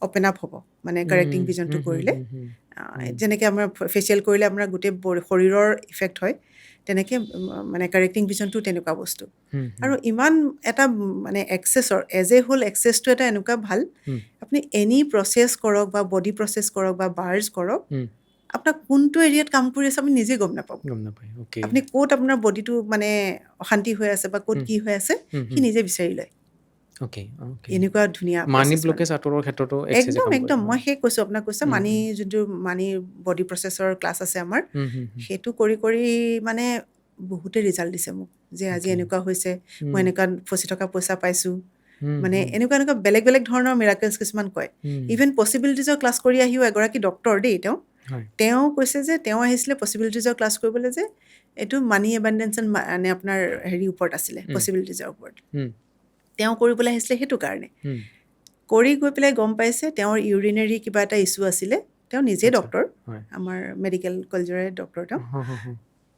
অ'পেন আপ হ'ব, মানে কাৰেক্টিং ভিজনটো কৰিলে। যেনেকৈ আমাৰ ফেচিয়েল কৰিলে আপোনাৰ গোটেই শৰীৰৰ ইফেক্ট হয়, তেনেকৈ মানে কাৰেক্টিং ভিজনটো তেনেকুৱা বস্তু। আৰু ইমান এটা মানে এক্সেছৰ এজ এ হোল এক্সেছটো এটা এনেকুৱা ভাল, আপুনি এনি প্ৰচেছ কৰক বা বডি প্ৰচেছ কৰক বা বাৰ্জ কৰক, আপোনাৰ কোনটো এৰিয়াত কাম কৰি আছে আপুনি নিজে গম নাপাব। আপুনি ক'ত আপোনাৰ বডিটো মানে অশান্তি হৈ আছে বা ক'ত কি হৈ আছে, সি নিজে বিচাৰি লয়। এনেকুৱা ধুনীয়া মানি প্ৰচেছ মানে। ব্লকেজ আঁতৰৰ ক্ষেত্ৰতো এক্সেছে কাম কৰে। একদম মই সেই কৈছোঁ আপোনাক, কৈছোঁ মানি, যোনটো মানি বডি প্ৰচেছৰ ক্লাছ আছে আমাৰ, সেইটো কৰি কৰি মানে বহুতে ৰিজাল্ট দিছে মোক, যে আজি এনেকুৱা হৈছে, মই এনেকুৱা ফচি থকা পইচা পাইছোঁ, মানে এনেকুৱা বেলেগ বেলেগ ধৰণৰ মিৰাকেলছ কিছুমান কয়। ইভেন পচিবিলিটিজৰ ক্লাছ কৰি আহিও এগৰাকী ডক্তৰ দেই, তেওঁ কৈছে যে তেওঁ আহিছিলে পচিবিলিটিজৰ ক্লাছ কৰিবলৈ, যে এইটো মানি এবাণ্ডেঞ্চ মানে আপোনাৰ হেৰিৰ ওপৰত আছিলে, পচিবিলিটিজৰ ওপৰত তেওঁ কৰিবলৈ আহিছিলে। সেইটো কাৰণে কৰি গৈ পেলাই গম পাইছে তেওঁৰ ইউৰিনেৰী কিবা এটা ইছ্যু আছিলে। তেওঁ নিজে ডক্তৰ, আমাৰ মেডিকেল কলেজৰে ডক্তৰ।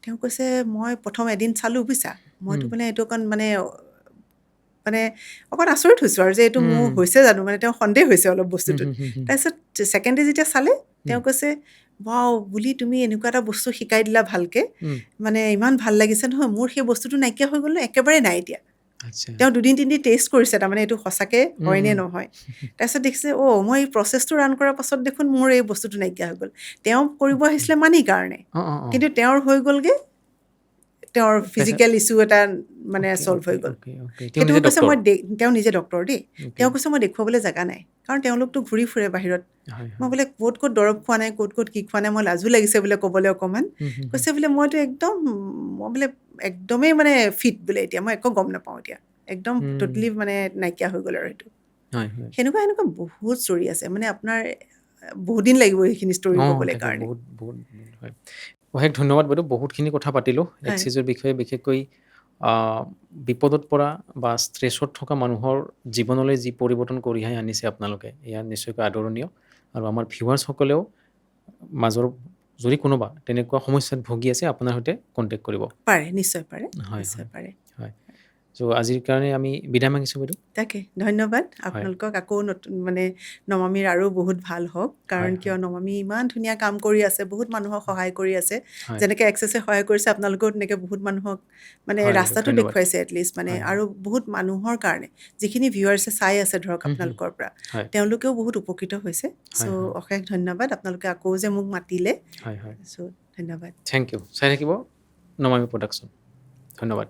তেওঁ কৈছে মই প্ৰথম এদিন চালোঁ বুজিছা, মইতো মানে এইটো অকণ মানে অকণ আচৰিত হৈছোঁ আৰু যে এইটো মোৰ হৈছে জানো, মানে তেওঁ সন্দেহ হৈছে অলপ বস্তুটোত। তাৰপিছত ছেকেণ্ড ডে যেতিয়া চালে, তেওঁ কৈছে ৱাও বুলি, তুমি এনেকুৱা এটা বস্তু শিকাই দিলা ভালকৈ, মানে ইমান ভাল লাগিছে নহয়, মোৰ সেই বস্তুটো নাইকিয়া হৈ গ'ল ন, একেবাৰে নাই এতিয়া। তেওঁ 2-3 দিন টেষ্ট কৰিছে, তাৰমানে এইটো সঁচাকৈ হয় নে নহয়। তাৰপিছত দেখিছে মই এই প্ৰচেছটো ৰান কৰাৰ পাছত দেখোন মোৰ এই বস্তুটো নাইকিয়া হৈ গ'ল। তেওঁ কৰিব আহিছিলে মানিৰ কাৰণে, কিন্তু তেওঁৰ হৈ গ'লগৈ, তেওঁৰ ফিজিকেল ইছ্যু এটা মানে ছল্ভ হৈ গ'ল। সেইটো কৈছে তেওঁ নিজে ডক্তৰ দেই, তেওঁ কৈছে মই দেখুৱাবলৈ জেগা নাই, কাৰণ তেওঁলোকতো ঘূৰি ফুৰে বাহিৰত। মই বোলে ক'ত ক'ত দৰৱ খোৱা নাই, ক'ত ক'ত কি খোৱা নাই, মই লাজো লাগিছে বোলে ক'বলৈ অকণমান। কৈছে বোলে মইতো মই বোলে একদমেই মানে ফিট বোলে, এতিয়া মই একো গম নাপাওঁ, এতিয়া একদম ট'টেলি মানে নাইকিয়া হৈ গ'ল আৰু সেইটো। সেনেকুৱা বহুত ষ্টৰী আছে, মানে আপোনাৰ বহুত দিন লাগিব সেইখিনি ষ্টৰী ক'বলৈ কাৰণে। অশেষ ধন্যবাদ বাইদেউ, বহুতখিনি কথা পাতিলোঁ এক্সেছৰ বিষয়ে, বিশেষকৈ বিপদত পৰা বা ষ্ট্ৰেছত থকা মানুহৰ জীৱনলৈ যি পৰিৱৰ্তন কঢ়িয়াই আনিছে আপোনালোকে, এয়া নিশ্চয়কৈ আদৰণীয়। আৰু আমাৰ ভিউৱাৰ্ছসকলেও মাজৰ যদি কোনোবা তেনেকুৱা সমস্যাত ভুগি আছে, আপোনাৰ সৈতে কণ্টেক্ট কৰিব পাৰে, নিশ্চয় পাৰে। চ' আজিৰ কাৰণে আমি বিদায় মাগিছোঁ বাইদেউ। তাকে ধন্যবাদ আপোনালোকক। আকৌ নতুন মানে নমামিৰ আৰু বহুত ভাল হওক, কাৰণ কিয় নমামি ইমান ধুনীয়া কাম কৰি আছে, বহুত মানুহক সহায় কৰি আছে। যেনেকৈ এক্সেছে সহায় কৰিছে, আপোনালোকেও তেনেকৈ বহুত মানুহক মানে ৰাস্তাটো দেখুৱাইছে এটলিষ্ট, মানে আৰু বহুত মানুহৰ কাৰণে, যিখিনি ভিউৱাৰ্ছে চাই আছে ধৰক আপোনালোকৰ পৰা, তেওঁলোকেও বহুত উপকৃত হৈছে। চ' অশেষ ধন্যবাদ, আপোনালোকে আকৌ যে মোক মাতিলে। চ' ধন্যবাদ। Thank you. চাই থাকিব নমামি প্ৰডাকশ্যন। ধন্যবাদ।